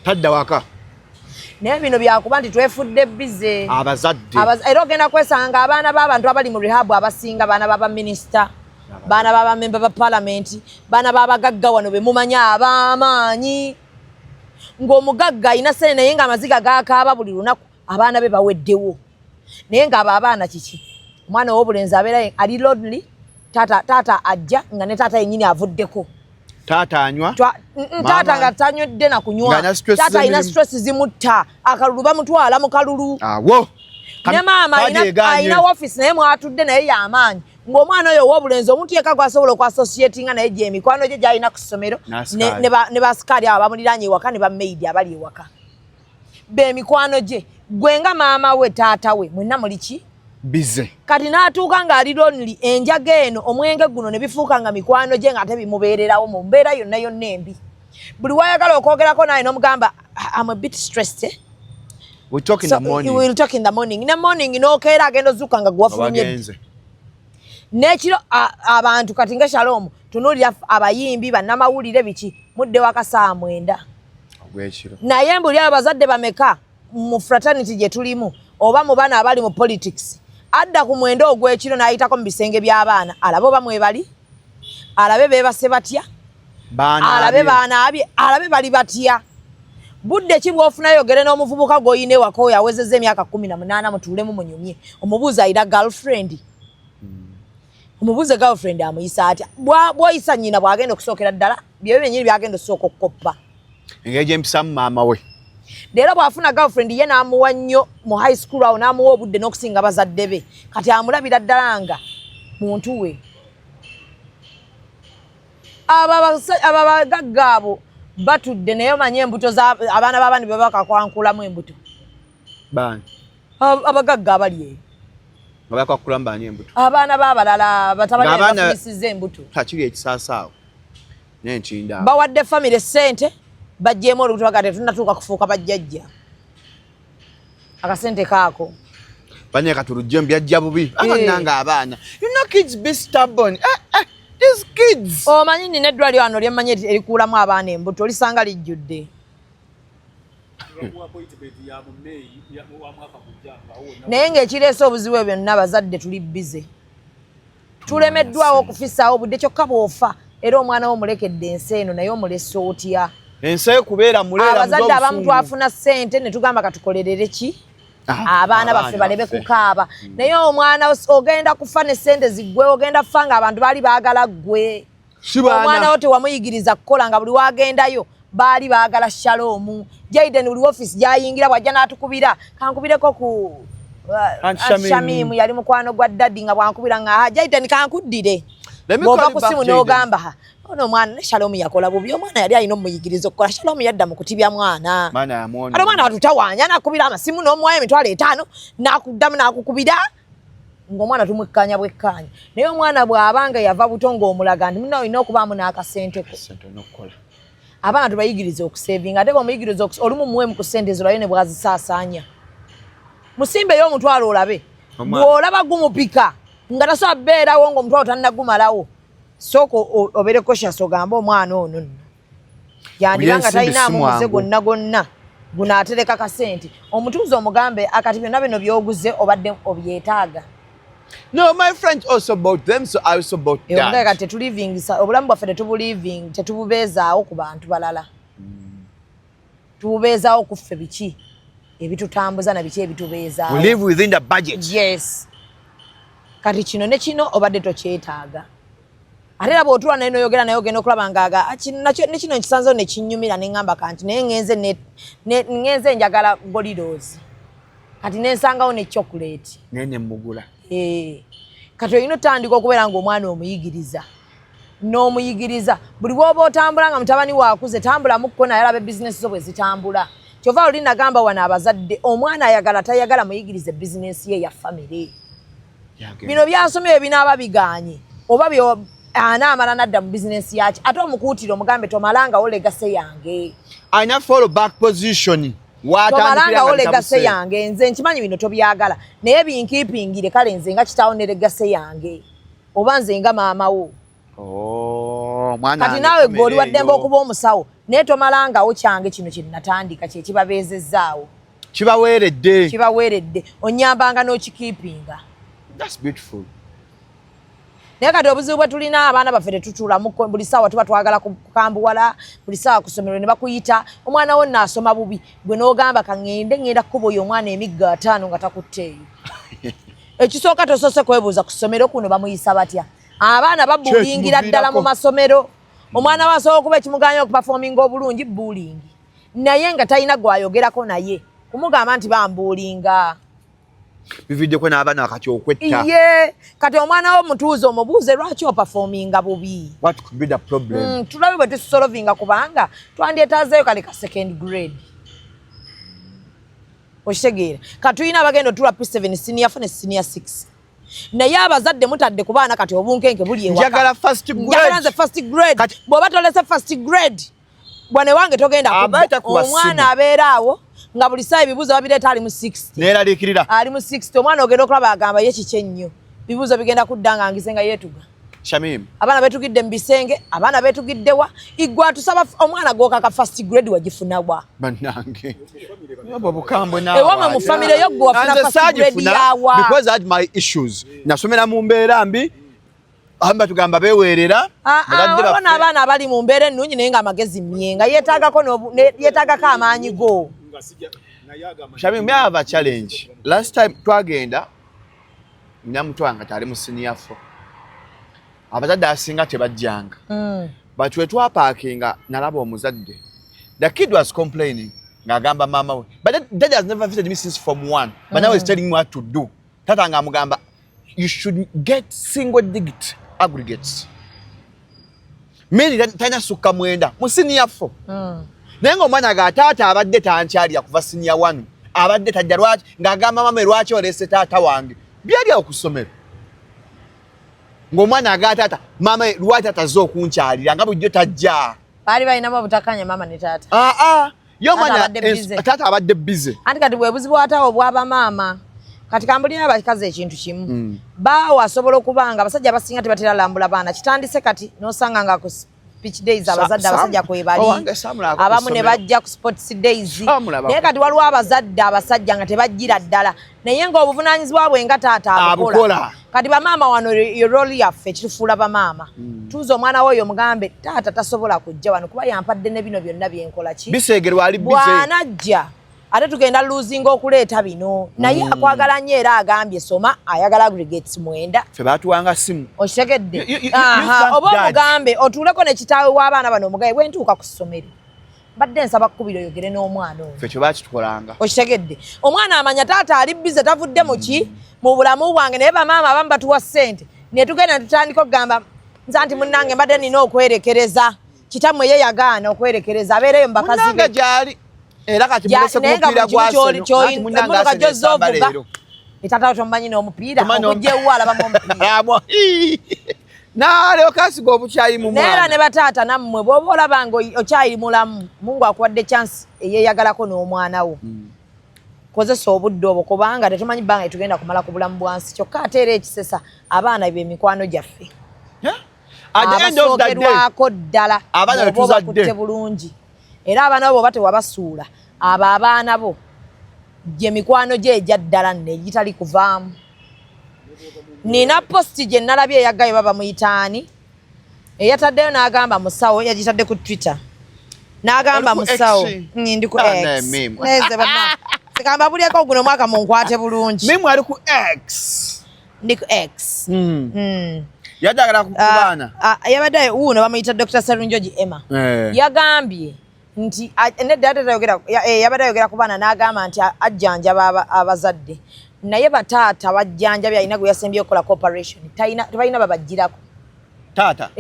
Speaker 2: tadda waka
Speaker 1: naye bino byakuba nti twefudde bize
Speaker 2: abazadde
Speaker 1: era ogenda kwesanga nga abaana b'abantu abali mu rehab abasinga baana b'abaminisita baana b'abamemba ba palamenti baana b'abagagga wano be mumanya ab'amaanyi ng'omugagga ayina ssente naye ng'amaziga gaakaaba buli lunaku abaana be baweddewo naye ng'abo abaana kiki omwana w'obulenzi abeera ali lonely taata ajja nga ne taata yennyini avuddeko
Speaker 2: taata anywa
Speaker 1: taata nga tanywedde na kunywa taata alina stress zimutta akalulu bamutwala mu kalulu
Speaker 2: awo
Speaker 1: ne maama alina office naye mwatudde naye y'amaanyi ng'omwana oyo ow'obulenzi omuntu yekka gwasobola okwassociatinga naye gye emikwano gye gy'alina ku ssomero ne basikaali abo bamuliraanye ewaka ne bamaidi abali ewaka b'emikwano gye gwe nga maama we taata we mwenna muli ki
Speaker 2: bize
Speaker 1: kati n'atuuka ng'ali lonely enjaga eno omwenge guno ne bifuuka nga mikwano gye nga tebimubeererawo mu mbeera yonna yonna embi buli wayagala okwogerako naye n'omugamba I'm a bit stressed
Speaker 2: we'll talk in the morning
Speaker 1: we'll talk in the morning ne morning n'okeera agenda ozuuka nga gwafulumye n'ekiro abantu kati nga Shalom tunuulira abayimbi bannamawulire biki mudde wakasaa 9 naye mbuli abazadde bameka mu fraternity gye tulimu oba mu baana abali mu politics adda ku 9 ogw'ekiro n'ayitako mu bisenge by'abaana alabe oba mwebali alabe beebase batya alabe baanaabye alabe bali batya budde ki bw'ofunayo ogere n'omuvubuka gw'oyina ewaka oyo awezezza emyaka 18 mutuulemu munyumye omubuuza ayina girlfriend omubuuze girlfriend amuyisa atya bw'oyisa nnyina bw'agenda okusookera ddala byebyo byennyini byagenda osooka okukoppa
Speaker 2: engeri gyempisamu maama we
Speaker 1: leero bw'afuna girlfriend ye n'amuwa nnyo mu high school awo n'amuwa obudde n'okusinga bazadde be kati amulabira ddala nga muntu we abo abagagga abo batudde naye omanye embuto abaana b'abaana be bakakwankulamu embuto abagagga abali eyo
Speaker 2: abakakulamu baani embuto
Speaker 1: abaana b'abalala batabani bafumisiza embuto
Speaker 2: kakiri ekisaasaawo n'enkinda
Speaker 1: bawadde famire ssente bajjeemu olubuto bagate tunatuuka kufuuka bajjajja akasente kaako
Speaker 2: banye katulujjemu byajja bubi abananga abaana you know kids be stubborn these kids
Speaker 1: omanyi nina eddwaliro wano lyemmanyi erikuulamu abaana embuto olisanga lijjudde naye ng'ekireesa obuzibu byonna abazadde tuli bize tulemeddwawo okufisaawo obudde kyokka bw'ofa era omwana wo mulekedde ensi eno naye omulese otya
Speaker 2: ensi kubeera muleera
Speaker 1: abazadde abamu twafuna ssente ne tugamba katukolerere ki abaana baffe balebe kukaaba naye omwana ogenda kufa ne ssente ziggwe ogenda kufa ng'abantu baali baagala ggwe omwana wo tewamuyigiriza kukola nga buli wagendayo baali baagala Shalom Jaden buli office gyayingira bwajja n'atukubira kankubireko ku Shamimu yali mukwano gwa daddy nga bwankubira nga Jaden kankuddire bw'ova ku simu n'ogamba ono omwana Shalom yakola bubi omwana yali alina omuyigiriza okukola Shalom yadda mu kutibya mwana ate omwana watutawaanya n'akubira amasimu n'omuwayo emitwalo 5 n'akuddamu n'akukubira ng'omwana tumwekkanya bwekkanya naye omwana bw'abanga yava buto ng'omulaga nti munna olina okubaamu n'akasenteko abaana tubayigiriza okusevinga ate bw'omuyigiriza olumu muwemu ku ssente ezo lwayo ne bwazisaasaanya musimbeyo omutwalo olabe bw'olaba gumupika nga tasobola beerawo ng'omutwalo tannagumalawo sooka obereko shaso ogamba omwana ono nno yandiba nga talinaamu muze gonna gonna gunaatereka kasente omutuuze omugambe akati byonna bino by'oguze obadde obyetaaga.
Speaker 2: No, my friend also about them, so I also about that.
Speaker 1: Yongera tetuliving obulamu bwaffe tetubuliving tetububeezaawo ku bantu balala. Tububeezaawo ku ffe biki ebitutambuza na biki ebitubeezaawo.
Speaker 2: We live within the budget.
Speaker 1: Yes. Kati kino ne kino obadde tokyetaaga. Ate era bw'otuula naye n'oyogera naye ogenda okulaba ngaaga ne kino nkisanzewo ne kinnyumira ne ŋŋamba kanti naye ngenze njagala golidozi. Kati nensangawo ne chocolate.
Speaker 2: Nene mugula.
Speaker 1: Kati olina otandika okubeera ng'omwana omuyigiriza n'omuyigiriza buli bw'oba otambula nga mutabani waakuze tambulamuko naye alaba bizinesi zo bwe zitambula kyova oli nagamba wano abazadde omwana ayagala tayagala muyigirize bizinesi ye ya famire bino byasomye binaaba biganye oba anaamala nadda mu bizinesi yaki ate omukuutire omugambe tomalangawo legase yange
Speaker 2: ayina follow back position
Speaker 1: tomalangawo legase yange nze nkimanyi bino tobyagala naye binkiipingire kale nze nga kitaawo ne legase yange oba nze nga maamawo kati naawe gwe oli waddembe okuba omusawo naye tomalangawo kyange kino kye natandika kye kibabeezezzaawo kibaweeredde onnyambanga n'okikiipinga.
Speaker 2: That's beautiful.
Speaker 1: Naye kati obuzibu bwe tulina abaana baffe tetutuulamu buli ssaawa tuba twagala kukambuwala buli ssaawa ku ssomero ne bakuyita omwana wo nnaasoma bubi gwe n'ogamba ngenda kkuba oyo omwana emigga 5 nga takutteeyo ekisooka tosose kwebuuza ku ssomero kuno bamuyisa batya abaana babulingira ddala mu masomero omwana wasobola okuba ekimuganya okupafominga obulungi bulingi naye nga talina gwayogerako naye kumugamba nti bambulinga
Speaker 2: bividdeko n'abaana wakati okwetta
Speaker 1: ye kati omwana wo mutuuze omubuuze lwaki opafominga bubi
Speaker 2: what could be the problem
Speaker 1: tulabe bwe tusolovinga kubanga twandyetaazeeyo kale ka second grade okitegeera katulina abagenda otula P7 senior 4 ne senior 6 naye abazadde mutadde ku baana kati obunkenke buli ewaka
Speaker 2: njagala first grade
Speaker 1: bw'oba tolese first grade bwane wange togenda omwana abeera awo nga buli saa ebibuuzo babireeta ali mu 60
Speaker 2: neeraliikirira
Speaker 1: ali mu 60 omwana ogenda okulaba agamba ye kiki ennyo bibuuzo bigenda kudda nga ngize nga yeetuga
Speaker 2: Shamim
Speaker 1: abaana beetugidde mu bisenge abaana beetugidde wa igwa tusaba omwana gwokaka first grade wagifuna wa
Speaker 2: bannange abo bukambwe
Speaker 1: ewama mu family yo gwe wafuna first grade yawa
Speaker 2: because I had my issues nasomera mu mbeera mbi amba tugamba beweerera
Speaker 1: babona abaana abali mu mbeera ennungi naye nga amagezi myenga yeetaagako amaanyi go
Speaker 2: Shamim me have a challenge last time twagenda nyamutwanga tali mu senior 4 abazadde asinga tebajjanga but we twaparkinga nalaba omuzadde the kid was complaining ngagamba mama we but dad has never visited me since form 1 but now he's telling me what to do tata ngamugamba you should get single digit aggregates meri tanya suka mwenda mu senior 4 naye ng'omwana ga taata abadde tankyalya kuva senior 1 abadde tajja lwaki ngagamba mama lwaki olese taata wange byali awo ku ssomero ng'omwana agatata mama lwaki ataze okunkyalira nga bujjo tajja
Speaker 1: baali balinamu obutakanya mama ne taata
Speaker 2: yo mwana taata abadde busy
Speaker 1: anti kati bwe buzibu atawo obwaba maama kati kambulira abakazi ekintu kimu baawo asobola okubanga abasajja abasinga tebatera lambula baana kitandise kati nosanga nga ku speech days abazadde abasajja kwebali abamu ne bajja ku sports days naye kati waliwo abazadde abasajja nga tebajjira ddala naye ng'obuvunaanyizibwa bwe nga taata abukola kati bamaama wano yoroli yaffe ekitufuula bamaama tuuza omwana woyo omugambe taata tasobola kujja wano kuba yampadde ne bino byonna byenkola ki
Speaker 2: biseegerwa ali bize
Speaker 1: bw'anajja ate tugenda luzinga okuleeta bino naye akwagala nnyo era agambye soma ayagala aggregates 9
Speaker 2: ffe baatuwanga simu
Speaker 1: okitegedde oba omugambe otuuleko ne kitaawe w'abaana bano omugabe bwe ntuuka ku ssomero badde nsaba kkubira oyogere n'omwana oyo
Speaker 2: ffe kyo bakitukolanga
Speaker 1: okitegedde omwana amanya taata ali bize tavudde mu ki mu bulamu bwange naye bamaama abamu batuwa ssente ne tugenda tutandika okugamba nza nti munnange mbadde nina okwerekereza kitammwe ye yagaana okwerekereza abeereyo mu bakazi be
Speaker 2: gyali era kati mulese kupiira
Speaker 1: gwasemunaga jozovuga etata tomanyi n'omupiira okujjewo alabamu omupiira
Speaker 2: naaleo kasiga obukyayi mu mwana
Speaker 1: neera ne bataata nammwe bw'oba olaba nga okyayiri mulamu Mungu akuwadde chance eyeeyagalako n'omwana wo kozesa obudde obwo kubanga tetumanyi bbanga etugenda kumala ku bulamu bwansi kyokka ate era ekisesa abaana b'emikwano gyaffe abasookerwako ddala oba obakutte bulungi era abaana bo baba tewabasuula abo abaana bo gye mikwano gye ejja ddala negitali kuvaamu nina posti gye nalabye eyaggayo baba muyitaani eyataddeyo n'agamba musawo yagitadde ku Twitter n'agamba musawo ndi ku X sekamba bulyeko guno mwaka munkwate bulungi
Speaker 2: mimi ali ku X
Speaker 1: ndi ku X
Speaker 2: yajagala kubaana
Speaker 1: yabadde uno bamuyita Dr. Sarunjoji Emma yagambye nti nedda yabadde ayogera ku baana n'agamba nti ajjanjaba abazadde naye bataata bajjanjabi alina gwe yasembye okukola cooperation tebalina babajjirako
Speaker 2: taata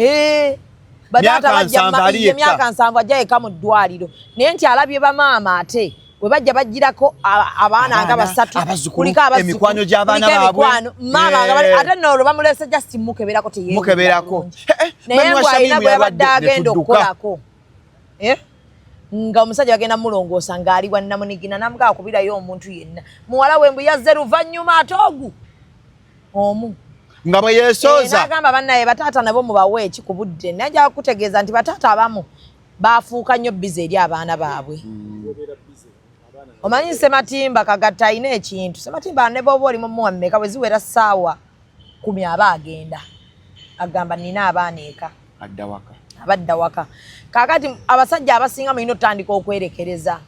Speaker 1: bataata bajja emyaka 7 ajja yeka mu ddwaliro naye nti alabye bamaama ate bwe bajja bajjirako abaana nga 3 kuliko
Speaker 2: emikwano gy'abaana baabwe
Speaker 1: maama nga ate n'olwo bamulese just mukeberako
Speaker 2: mukeberako
Speaker 1: naye gwe alina gwe yabadde agenda okukolako nga omusajja bagenda mulongoosa ng'ali wa namunigina namugaa kubirayo omuntu yenna muwala we mbu yazze luvannyuma ate ogu omu
Speaker 2: nga bwe yeesooza
Speaker 1: n'agamba bannaye bataata nabo mubawe eki ku budde najja kutegeeza nti bataata abamu baafuuka nnyo bize eri abaana baabwe omanyi Sematimba kagatta alina ekintu Sematimba ne bw'oba oli mu muwammeka bwe ziwera ssaawa 10 aba agenda agamba nina abaana eka abadda waka kakati abasajja abasinga mulina otandika okwerekereza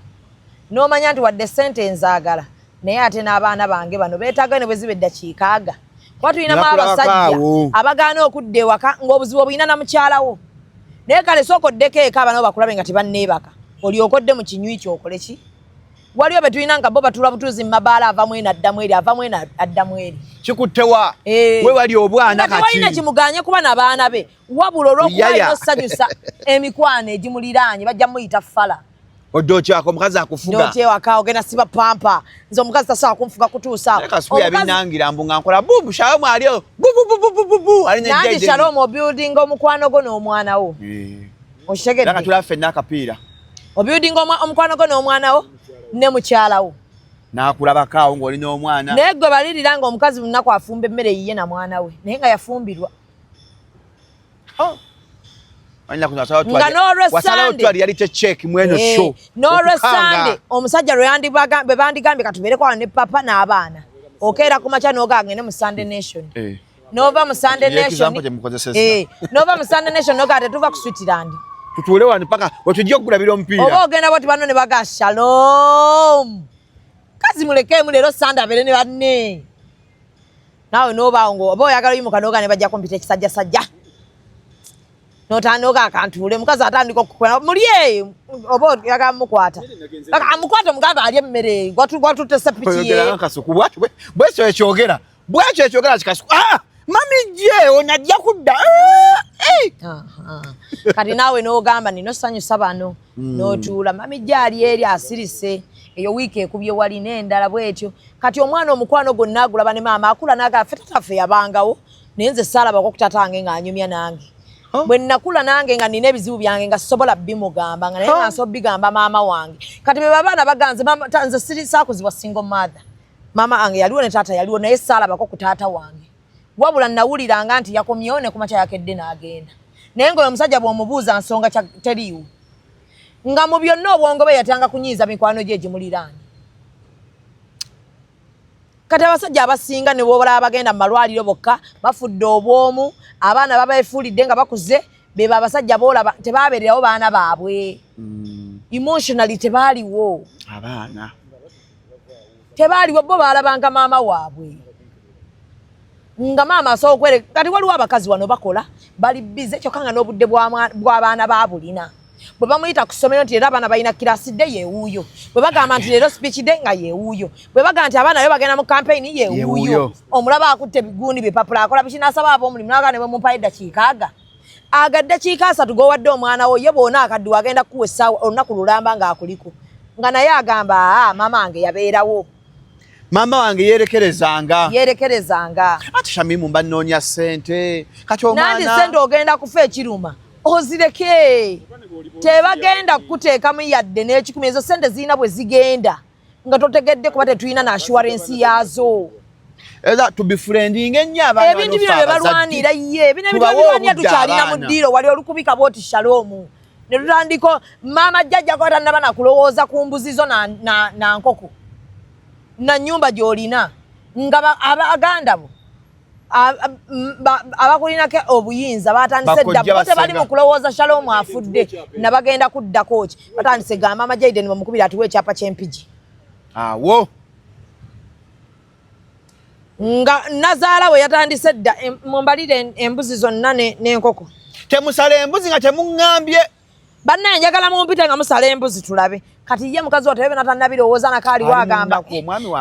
Speaker 1: n'omanya nti wadde ssente nzaagala naye ate n'abaana bange bano beetaaga ne bwe ziba eddakiika aga kuba tulinamu abasajja abagaana okudda ewaka ng'obuzibu obuyina na mukyalawo naye kale sooka oddeko eka abana bakulabe nga tebanneebaka olyoka odde mu kinywi kyokole ki waliwo be tulina nga bo batula butuuzi mu mabaala avamu eno addamu eri avamu eno addamu eri
Speaker 2: kikuttewa we wali obwana kati
Speaker 1: tewalina kimuganye kuba n'abaana be wabula olw'okuba alina osanyusa emikwano egimuliraanye bajja muyita fala
Speaker 2: oddookyako omukazi akufuga
Speaker 1: ndokyewaka ogenda siba pampa nze omukazi tasobola kunfuga kutuusa
Speaker 2: kasubi yabinangira mbu nga nkola bubu shalomu alio bubububububu
Speaker 1: nange shalomu obuildinga omukwano gwo n'omwana wo okitegedde
Speaker 2: nga tulaffe n'akapiira
Speaker 1: obuildinga omukwano gwo n'omwana wo ne mukyala wo
Speaker 2: n'akulabakaawo ng'oli n'omwana
Speaker 1: naye gwe balirira nga omukazi lunaku afumba emmere yiye na mwana we naye nga yafumbirwa nga n'olwesande
Speaker 2: yali techeck mweno show
Speaker 1: n'olwesande omusajja bwe bandigambye katubeereko wano ne papa n'abaana okeera ku makya n'ogagende mu Sunday Nation n'ova mu Sunday Nation n'ova mu Sunday Nation n'ogaa tetuva ku Switzerland
Speaker 2: tutuule wano paka wetujja okugulabira omupiira
Speaker 1: oba ogenda boti bano ne baga shalom kazi mulekeemu leero Sunday abeere ne banne naawe n'obaawo ngo oba oyagala oyimuka n'ogaa ne bajja kumpita ekisajjasajja n'otandika akantuule mukazi atandika okukwena muli eyo oba oyagala mukwata amukwata mugambe alye emmere gwatutese piki ye
Speaker 2: bwekyo ekyogera kikasuku mami je onajja kudda
Speaker 1: kati naawe n'ogamba nino sanyusa bano n'otuula mami je ali eri asirise eyo wiiki ekubye wali n'endala bwetyo kati omwana omukwano gonna agulaba ne maama akula n'agala ffe tataffe yabangawo naye nze saalabako ku tatange ng'anyumya nange bwe nakula nange nga nina ebizibu byange nga sobola bimugamba nga naye nga nsobola bigamba maama wange kati be babaana baganze nze siri saakuzibwa single mother maama wange yaliwo ne taata yaliwo naye saalabako ku taata wange wabula nawuliranga nti yakomyewo ne ku makya yakedde n'agenda naye ng'oyo omusajja bw'omubuuza nsonga teriiwo nga mu byonna obwongo be yatanga kunyiiza mikwano gye egimuliraanye kati abasajja abasinga ne bw'obalaba bagenda mu malwaliro bokka bafudde obwomu abaana babeefuulidde nga bakuze beba abasajja boolaba tebaabeererawo baana baabwe emotionally tebaaliwo
Speaker 2: abaana
Speaker 1: tebaaliwo bo baalabanga maama waabwe nga maama asobola okwereka kati waliwo abakazi wano bakola bali bize kyokka nga n'obudde bw'abaana baabulina bwe bamuyita ku ssomero nti leero abaana balina kirasi dde yeewuuyo bwe bagamba nti leero speech dde nga yeewuuyo bwe bagamba nti abaana yo bagenda mu kampeyini yeewuuyo omulaba akutte ebigundi bipapula akola biki n'asaba ab'omulimu n'agaa ne bwe mumpayo eddakiika aga eddakiika 3 g'owadde omwana wo ye boona akaddu agenda kukuwa essaawa olunaku lulamba ng'akuliko nga naye agamba maama wange yabeerawo
Speaker 2: maama wange yerekerezanga ati Shamimu mba nnoonya ssente kati omwana
Speaker 1: nandi ssente ogenda kufa ekiruma ozireke tebagenda kukuteekamu yadde n'ekikumi ezo ssente zirina bwe zigenda nga totegedde kuba tetulina na assurance yaazo
Speaker 2: tubifurendinga ennyo
Speaker 1: ebintu bino bye balwanira ye bino ebintu byalwanira tukyalina mu ddiiro wali olukubika booti shaloomu ne tutandika maama jjajja ko tannaba nakulowooza ku mbuzi zo na nkoko na nnyumba gy'olina nga abaganda bo abakulinako obuyinza batandise dda bo tebali mu kulowooza shaloomu afudde nabagenda kuddako ki batandise ga maama Jaden bamukubira atuwa ekyapa ky'empigi
Speaker 2: awo
Speaker 1: nga nazaala we yatandise dda mumbalire embuzi zonna n'enkoko
Speaker 2: temusala embuzi nga temuŋŋambye
Speaker 1: bannaye njagala mumpite nga musala embuzi tulabe kati ye mukazi watebe natannabirowooza nakaaliwo agamba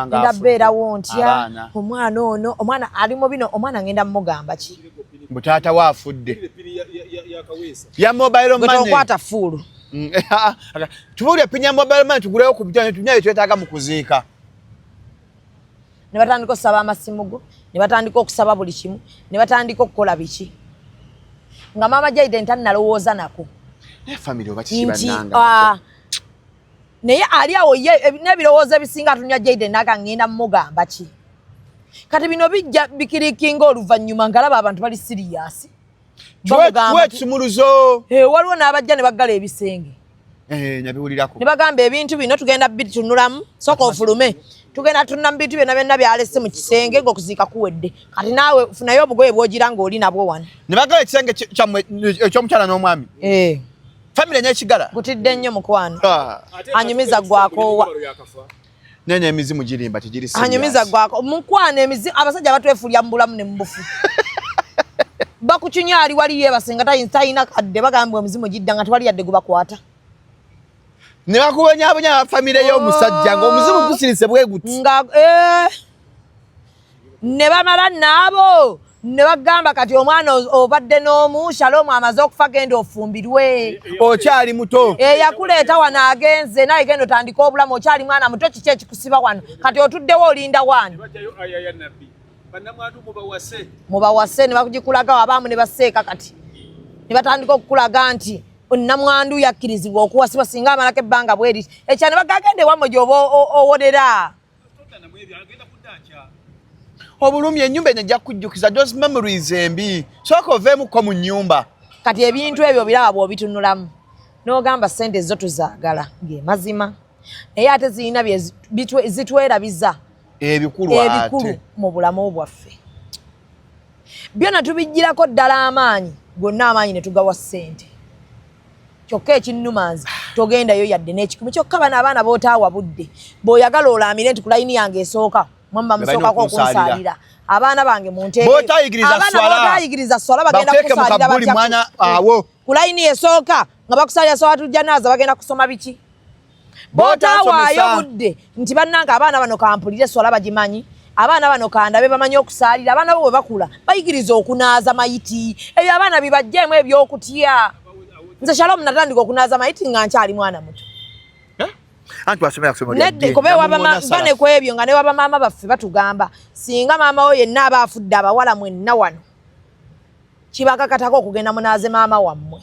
Speaker 1: ndabbeerawo ntya omwana ono omwana ali mu bino omwana ngenda mumugamba ki
Speaker 2: mbu taata we afudde ya mobile money
Speaker 1: tokwata fuulu
Speaker 2: tubuulire epini ya mobile money tugulewo ku bitone tunyayo twetaaga mu kuziika
Speaker 1: ne batandika okusaba amasimu go ne batandika okusaba buli kimu ne batandika okukola biki nga maama Jaden tannalowooza nako
Speaker 2: family oba kikibannanga
Speaker 1: naye ali awo ye n'ebirowoozo ebisinga atunya Jaden naga ngenda mumugamba ki kati bino bijja bikirikinga oluvannyuma ngalaba abantu bali siriyasi
Speaker 2: wekisumuluzo
Speaker 1: waliwo n'abajja ne baggala ebisenge
Speaker 2: nabiwulirako
Speaker 1: ne bagamba ebintu bino tugenda bitunulamu soka ofulume tugenda tunna mu bintu byonna byalese mu kisenge ng'okuziika kuwedde kati naawe funayo obugoye bw'ogira ng'oli nabwo wano
Speaker 2: ne bagala ekisenge eky'omukyala n'omwami family n'ekigala
Speaker 1: gutidde nnyo mukwano anyumiza gwakoowa
Speaker 2: Nene emizimu girimba tegiri serious.
Speaker 1: Anyumiza gwako mukwana emizimu abasajja batwefulya mu bulamu ne mbufu. Bakuchunyali wali yebasenga tayina kadde bagambwe emizimu giddanga twali yadde gubakwata.
Speaker 2: Ne bakubonyabonya family y'omusajja ng'omuzimu gusirise bwe guti.
Speaker 1: Nga ne bamala nabo ne bagamba kati omwana obadde n'omu Shalom amaze okufa genda ofumbirwe.
Speaker 2: Okyali muto.
Speaker 1: Yakuleeta wano agenze naye genda otandika obulamu okyali mwana muto kiki ekikusiba wano kati otuddewo olinda wano. Mubawase ne bakugikulaga abaamu ne baseeka kati ne batandika okukulaga nti nnamwandu yakkirizibwa okuwasibwa singa amalako ebbanga bweri ekyane bagagende wamwe gy'oba owolera.
Speaker 2: Obulumi ennyumba eno ejja kujjukiza those memories embi. Sooka oveemuko mu nnyumba.
Speaker 1: Kati ebintu ebyo biraba bw'obitunulamu n'ogamba ssente zo tuzaagala ng'emazima naye ate zirina zitwerabiza
Speaker 2: ebikulu
Speaker 1: mu bulamu bwaffe. Byonna tubijjirako ddala amaanyi gonna amaanyi ne tugawa ssente. Kyokka ekinnumanzi togendayo yadde n'ekikumi kyokka bano abaana bootaawa budde bw'oyagala olaamire nti ku layini yange esooka mwamba musookako okunsaalira abaana bange munteeke bootayigiriza swala bagenda kusaalira batya ku layini esooka nga bakusaalira swala tujja naaza bagenda kusoma biki bootawaayo budde nti bannange abaana bano kampulire swala bagimanyi abaana bano kandabe bamanyi okusaalira abaana bo bwe bakula bayigiriza okunaaza mayiti ebyo abaana bibajjeemu ebyokutya. Nze Shalom natandika okunaaza mayiti nga nkyali mwana muto.
Speaker 2: Antu basomera kusoma
Speaker 1: nedde kube bane ku ebyo nga ne waba maama baffe batugamba singa maama wo yenna aba afudde abawala mwenna wano kibakakatako okugenda munaaze maama wammwe.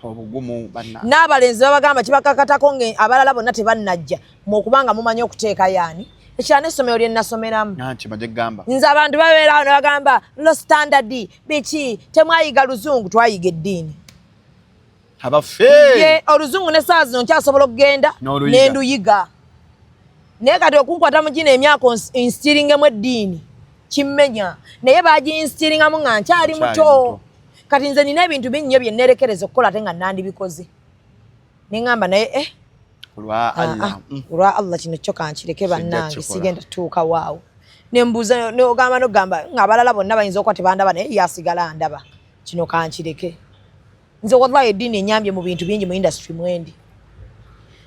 Speaker 2: Obugumu banna
Speaker 1: n'abalenzi babagamba kibakakatako abalala bonna tebannajja okubanga mumanyi okuteeka yaani ekyana essomero lye nasomeramu. Nze abantu babeera awo ne bagamba lo standard biki temwayiga luzungu twayiga eddiini.
Speaker 2: Abaffe
Speaker 1: oluzungu ne saa zino nkyasobola okugenda n'enduyiga naye kati okunkwata mu gino emyaka instiringemu eddiini kimmenya naye bagiinstiringamu nga nkyali muto. Kati nze nina ebintu bingi bye nerekereza okukola ate nga nandibikoze ne ngamba naye olwa Allah kino kyo kankireke bannange sigenda tuuka waawo ne mbuuza n'ogamba n'ogamba ng'abalala bonna bayinza okuba tebandaba naye yasigala ndaba kino kankireke. Nze wallahi eddiini enyambye mu bintu bingi mu industry mwendi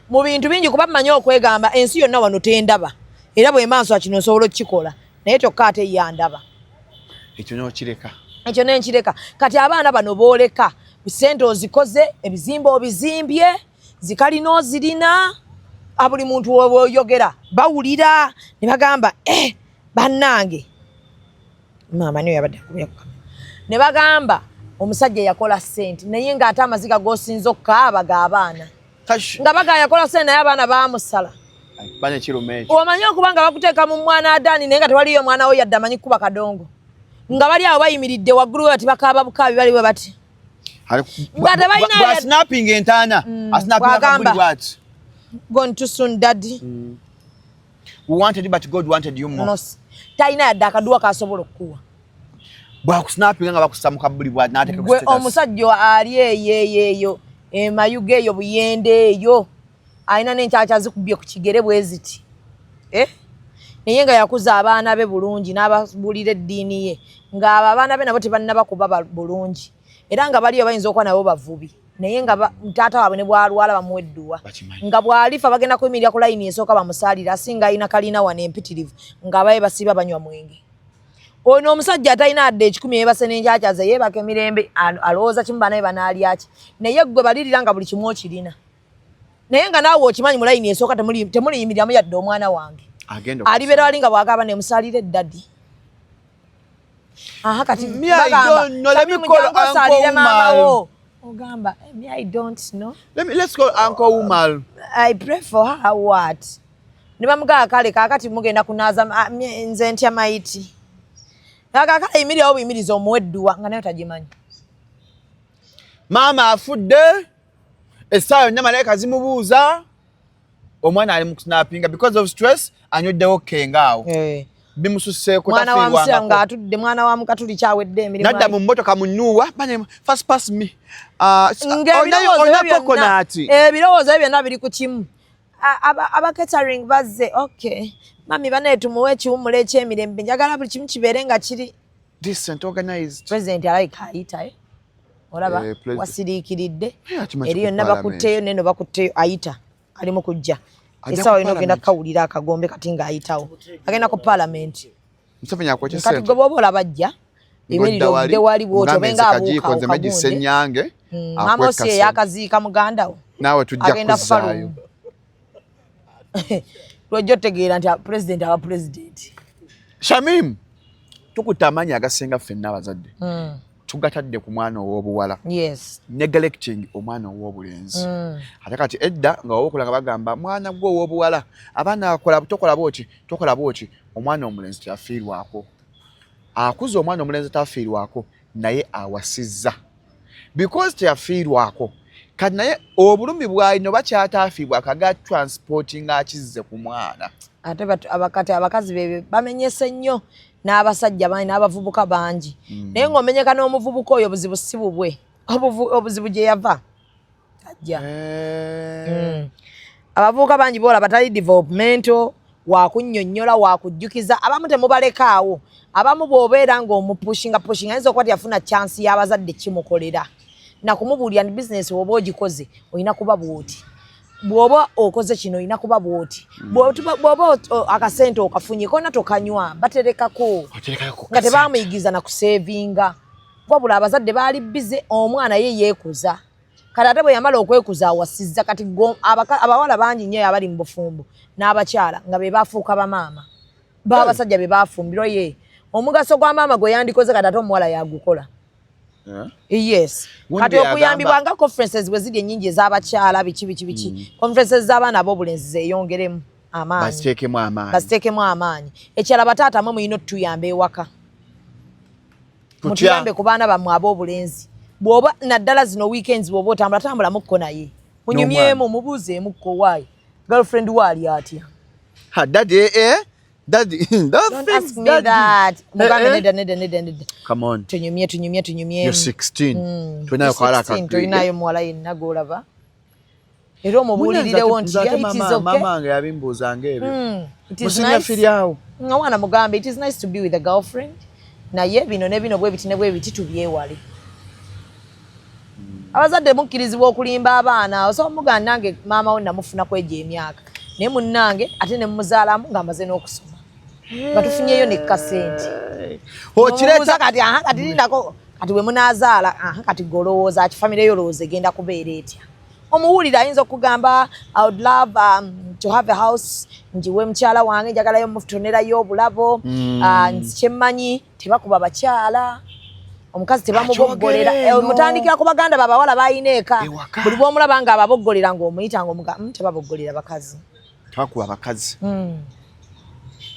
Speaker 1: mu bintu bingi kuba mmanyi okwegamba ensi yonna wano tendaba era bwe maaso kino nsobola okukikola naye kyokka ate yandaba
Speaker 2: ekyo n'okireka.
Speaker 1: Ekyo nenkireka kati abaana bano booleka bisente ozikoze ebizimba obizimbye zikalina ozirina buli muntu woyogera bawulira ne bagamba bannange maama niyo yabadde akumyaka ne bagamba omusajja yakola ssente naye ng'ate amaziga g'osinza okukaaba g'abaana nga baga yakola ssente naye abaana baamusala. Omanyi okuba nga bakuteeka mu mwana adaani naye nga tewaliyo omwana we yadde amanyi kuba kadongo nga bali awo bayimiridde waggulu we bati bakaaba bukaabi bali we bati nga tebalina
Speaker 2: snapping entaana asnapping kabuli bwati
Speaker 1: gone too soon daddy
Speaker 2: we wanted you but God wanted you more.
Speaker 1: Talina yadde akaduwa kasobola okukuwa
Speaker 2: bwakusnapping nga bakusamuka buli bwati n'ateeka ku status.
Speaker 1: Omusajja ali eyo emayuga eyo buyende eyo alina n'enkyakya zikubye ku kigere bwe ziti naye nga yakuza abaana be bulungi n'ababuulira eddiini ye ng'abo abaana be nabo tebannaba kuba bulungi era nga baliyo bayinza okuba nabo bavubi naye nga taata waabwe ne bwalwala bamuwa edduwa nga bw'alifa bagenda kuyimirira ku layini esooka bamusaalira asinga alina kalina wano empitirivu ng'abaye basiiba banywa mwenge. Ono omusajja atalina adde ekikumi yeebase n'enkyakyaze yeebaka emirembe alowooza kimu banaye banaalyaki naye ggwe balirira nga buli kimu okirina naye nga naawe okimanyi mu layini esooka temuliyimiriramu yadde omwana wange alibeera wali nga bwagaba ne musaalira eddadi. Kati bagamba maamawo ogamba I don't know.
Speaker 2: Let's call Uncle Umal.
Speaker 1: I pray for her what? Ne bamugamba kale kaakati mugenda kunaaza nze ntya mayiti kakala yimirirawo buyimiriza omuwedduwa nga nayo tagimanyi.
Speaker 2: Maama afudde essaawa yonna malayika zimubuuza omwana ali mu kusnappinga because of stress anyweddewo kengaawo bimususseeko
Speaker 1: mwana wa musira nga atudde mwana wa mukatuli kyawedde emirimu
Speaker 2: nadda mu mmotoka mu nnuwa first pass me
Speaker 1: ebirowoozo ebyo byonna biri ku kimu aba catering bazze. Okay. Mami bane tumuwe ekiwumula ekyemirembe njagala buli kimu kibeere nga kiri
Speaker 2: decent organized.
Speaker 1: President alayika ayita olaba wasiriikiridde eriyo nabakutteyo neno bakutteyo ayita ali mu kujja esawa ino genda kawulira akagombe kati nga ayitawo agenda ku parliament
Speaker 2: Museveni akwete
Speaker 1: kati gobo bola bajja emiriro de wali bwoto benga abuka
Speaker 2: Senyange
Speaker 1: Mamosi yakaziika muganda wo
Speaker 2: nawe tujja kuzaayo
Speaker 1: lwojjo tegeera nti president aba president
Speaker 2: Shamim tukutamanya agasenga ffenna abazadde tugatadde ku mwana ow'obuwala neglecting omwana ow'obulenzi ate kati edda nga wokulanga bagamba mwana gwe ow'obuwala abaana tokola bwoti omwana omulenzi teyafiirwako akuza omwana omulenzi tafiirwako naye awasizza because teyafiirwako kati naye obulumi bwalino bakyatafiibwako aga transporting akizze ku mwana
Speaker 1: ate abakazi bebe bamenyese nnyo n'abasajja bangi n'abavubuka bangi naye ng'omenyeka n'omuvubuka oyo obuzibu si bubwe obuzibu gye yava ajja abavubuka bangi boola batali developmental wakunnyonnyola wakujjukiza abamu temubalekaawo abamu bw'obeera ng'omupushinga ayinza okuba teyafuna chance y'abazadde kimukolera nakumubuulira ni bizinesi oba ogikoze olina kuba bw'oti bw'oba okoze kino olina kuba bw'oti bw'oba akasente okafunye konna tokanywa baterekako nga tebamuyigiza na kusevinga wabula abazadde baali bize omwana ye yeekuza kati ate bwe yamala okwekuza awasizza kati abawala bangi nnyo abali mu bufumbo n'abakyala nga be baafuuka bamaama baabasajja be baafumbirwa ye omugaso gwa maama gwe yandikoze kati ate omuwala yagukola yes kati okuyambibwa nga conferences bwe ziri ennyingi ez'abakyala biki conferences z'abaana ab'obulenzi zeeyongeremu baziteekemu amaanyi ekyala bataata mwe muyina otuyamba ewaka mutuyambe ku baana bammwe ab'obulenzi bw'oba naddala zino weekends bw'oba otambulatambulamukko naye munyumyemu mubuuzeemukko waayi girlfriend waali atya
Speaker 2: Daddy,
Speaker 1: don't ask me that. Neda.
Speaker 2: Come on.
Speaker 1: Tunyumye.
Speaker 2: You're 16.
Speaker 1: Tulinayo muwala yenna golaba. Era omubulirire wonti it is okay.
Speaker 2: Mama ange yabimbuuzanga ebyo. Musinga firiawo.
Speaker 1: Ngawana mugambe it is nice to be with a girlfriend. Naye bino ne bino bwe biti ne bwe biti tubyewale. Abazadde mukkirizibwa okulimba abaana oso muganda nange maama we namufuna kweja emyaka. Ne munnange ate ne muzaalamu ng'amaze n'okusoma. Batufunyeyo ne kasente.
Speaker 2: Okireta
Speaker 1: kati lindako kati we munaazaala kati golowooza ki family yo lowooza egenda kubeera etya. Omuwulira ayinza okugamba I would love to have a house njiwe mukyala wange njagalayo mufutonerayo obulabo kyemmanyi tebakuba bakyala omukazi tebamuboggolera mutandikira ku baganda babawala bayina eka buli bw'omulaba nga ababoggolera ng'omuyita ng'omuga tebaboggolera bakazi
Speaker 2: takuba bakazi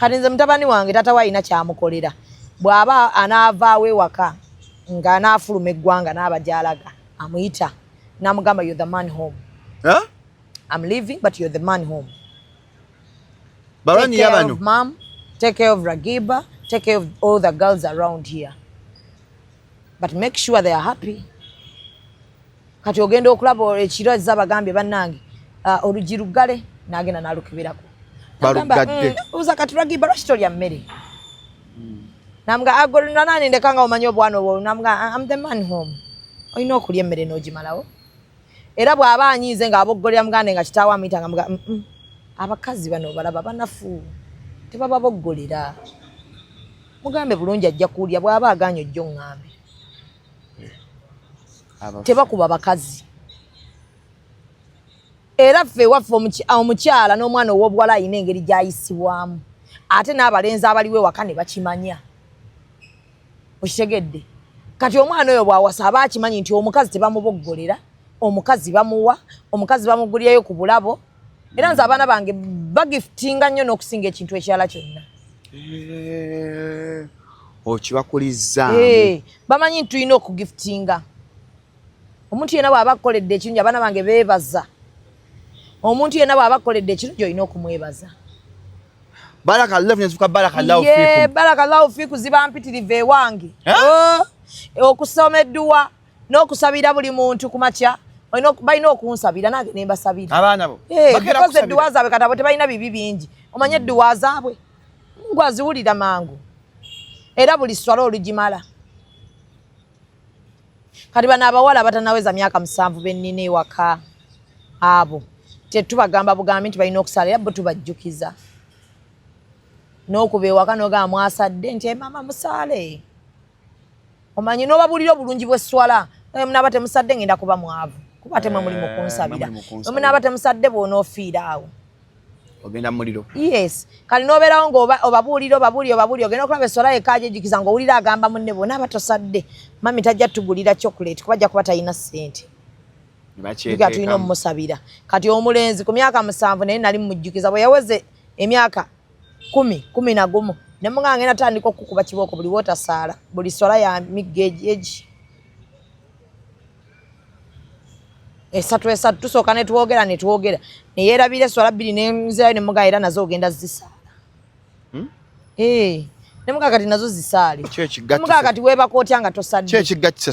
Speaker 1: kati nze mutabani wange tata wayina kyamukolera bw'aba anaavaawo ewaka nga anaafuluma eggwanga n'abagyalaga amuyita n'amugamba you're the man home I'm leaving but you're the man home take care of mom take care of Ragiba take care of all the girls around here but make sure they are happy kati ogenda okulaba ekiro z'abagambye bannange olugi luggale n'agenda n'alukibirako uza kati Ragiba lwaki tolya mmere namuga agolina nani ndekanga omanyi obwana obwo namuga I'm the man home olina okulya emmere n'ogimalawo era bw'aba anyiize ng'aboggolera mugande nga kitaawe amuyita nga muga abakazi bano balaba banafu tebababoggolera mugambe bulungi ajja kuwulya bw'aba aganye ojja oŋŋambe tebakuba bakazi era ffe ewaffe omukyala n'omwana ow'obuwala ayina engeri gy'ayisibwamu ate n'abalenzi abaliwo ewaka ne bakimanya okitegedde kati omwana oyo bw'awasa aba akimanyi nti omukazi tebamuboggolera omukazi bamuwa omukazi bamugulirayo ku bulabo era nze abaana bange bagiftinga nnyo n'okusinga ekintu ekirala kyonna
Speaker 2: okibakulizza
Speaker 1: bamanyi nti tulina okugiftinga omuntu yenna bw'aba akukoledde ekirungi abaana bange beebaza omuntu yenna bw'aba akukoledde ekirungi olina okumwebaza barakallahu fiiku ziba mpitirivu ewange okusoma edduwa n'okusabira buli muntu ku makya balina okunsabira nange ne mbasabira
Speaker 2: abaana bo
Speaker 1: because edduwa zaabwe katabo tebalina bibi bingi omanye edduwa zaabwe ngwaziwulira mangu era buli swala olugimala kati bano abawala batanaweza myaka 7 bennina ewaka abo tetubagamba bugambi nti balina okusala era bo tubajjukiza n'okuba ewaka n'ogamba mwasadde nti mama musaale omanyi n'obabulira obulungi bw'esswala munaaba temusadde ngenda kuba mwavu kuba temwe muli mu kunsabira munaaba temusadde bw'onoofiira awo
Speaker 2: ogenda muliro
Speaker 1: yes kali n'obeerawo ng'obabuulira ogenda okulaba esswala yekaajejukiza ng'owulira agamba munne bona abatosadde mami tajja tugulira chocolate kuba ajja kuba talina ssente Biga tulina omusabira kati omulenzi ku myaka 7 naye nali mujjukiza bwe yaweze emyaka 10 ne munga ngena tandika okukuba kibooko buli wotasaala buli swala ya migeji esatu tusooka ne tuwogera ne yeerabira swala 2 n'enzirayo ne muga era nazo ogenda zisaala ne muga kati nazo zisaale muga kati weeba kootya nga tosadde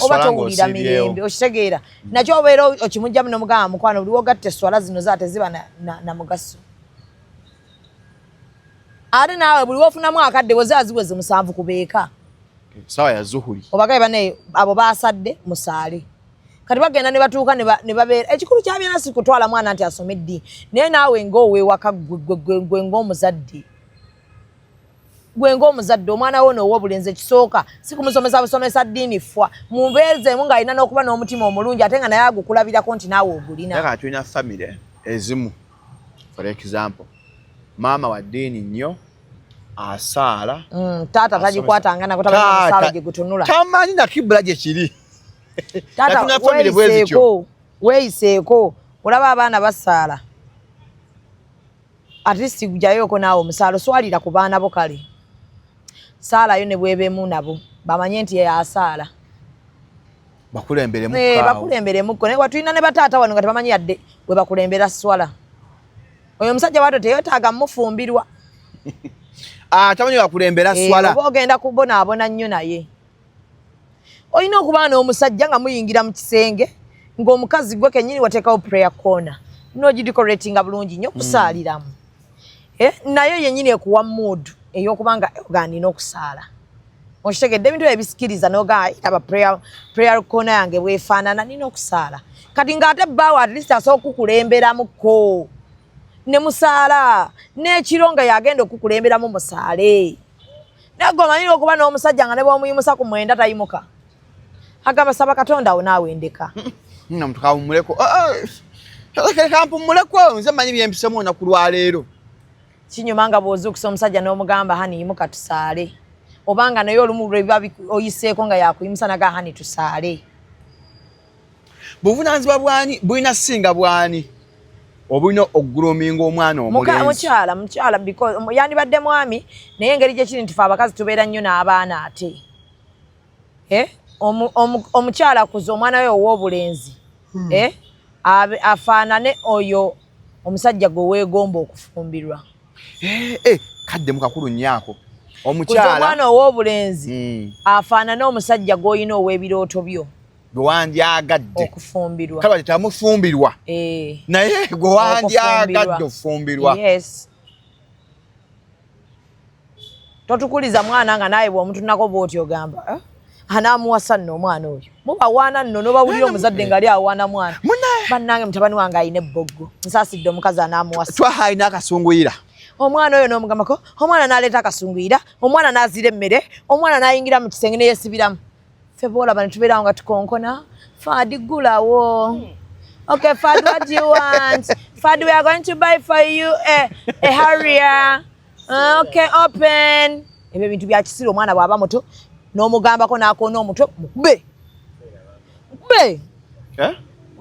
Speaker 1: oba towulira mirembe okitegeera nakyo obeera okimujjamu ne muga mukwano buli wogatte swala zino zaate ziba na mugaso ate naawe buli wofunamu akadde wezaziweze 7 kubeeka
Speaker 2: sawa ya zuhuri
Speaker 1: obagaye bane abo baasadde musaale kati bagenda ne batuuka ne babeera ekikulu kyabyana si kutwala mwana nti asomedde naye naawe ng'oweewaka gwe ng'omuzadde omwana wo n'ow'obulenzi ekisooka si kumusomesa busomesa ddiini fwa mubeezemu ng'alina n'okuba n'omutima omulungi ate nga naye agukulabirako nti naawe ogulina
Speaker 2: naye tulina famire ezimu for example maama wa ddiini nnyo asaala
Speaker 1: taata tagikwatanga nako tabasaala gye gutunula
Speaker 2: tamanyi na kibula gye kiri
Speaker 1: taata weeyiseeko olaba abaana basaala at least gujayoko naawe omusaala oswalira ku baana bo kale saalayo ne bwebeemu nabo bamanye nti yasaala bakulemberemukko naye watulina ne bataata wano nga tebamanyi yadde bwe bakulembera swala oyo omusajja wato teyetaaga mufumbirwa
Speaker 2: tamanyi bakulembera swala
Speaker 1: oba ogenda kubonaabona nnyo naye olina okuba n'omusajja nga muyingira mu kisenge ng'omukazi gwe kennyini wateekawo prayer corner n'ogidecoratinga bulungi nnyo okusaaliramu nayo yennyini ekuwa mood ey'okubanga ogandina okusaala okitegedde ebintu ebisikiriza n'ogaaba prayer corner yange bwefaanana nina okusaala kati ng'ate bbaawo at least asobola okukulemberamuko ne musaala n'ekiro nga yagenda okukulemberamu musaale naye gwe omanyira okuba n'omusajja nga ne bw'omuyimusa ku 9 tayimuka agamba saba Katonda awo naawe ndeka
Speaker 2: omuntu kampumuleko kampumuleko nze manyi byempisemu olunaku lwaleero
Speaker 1: kinyuma nga bw'ozuukusa omusajja n'omugamba hani yimuka tusaale obanga naye olumu lwebiba oyiseeko nga yakuyimusa naga hani tusaale
Speaker 2: buvunaanyizibwa bwani bulina singa bwani obulina okugrominga omwana omulenzi
Speaker 1: mukyala because yandibadde mwami naye engeri gye kiri nti fe abakazi tubeera nnyo n'abaana ate omukyala kuze omwana we ow'obulenzi afaanane oyo omusajja gwe weegomba okufumbirwa
Speaker 2: kadde mukakulu nnyako
Speaker 1: omwana ow'obulenzi afaanane omusajja gw'olina ow'ebirooto byo
Speaker 2: gwe wandyagadde
Speaker 1: okufumbirwa
Speaker 2: kale tamufumbirwa naye gwe wandyagadde okufumbirwa totukuliza mwana nga naye bw'omutunako bw'oti ogamba anaamuwasa nno omwana oyo mubawaana nno n'obawulira omuzadde nga ali awaana mwana bannange mutabani wange alina ebboggo nsaasidde omukazi anaamuwasa twahaalina akasunguyira
Speaker 1: omwana oyo n'omugambako omwana n'aleeta akasunguyira omwana n'azira emmere omwana n'ayingira mu kisenge ne yeesibiramu ffe boolaba ne tubeerawo nga tukonkona Fadi gulawo okay Fadi what do you want Fadi we are going to buy for you a harrier okay open ebyo bintu bya kisiro omwana bw'aba muto n'omugambako n'akoona omutwe mukube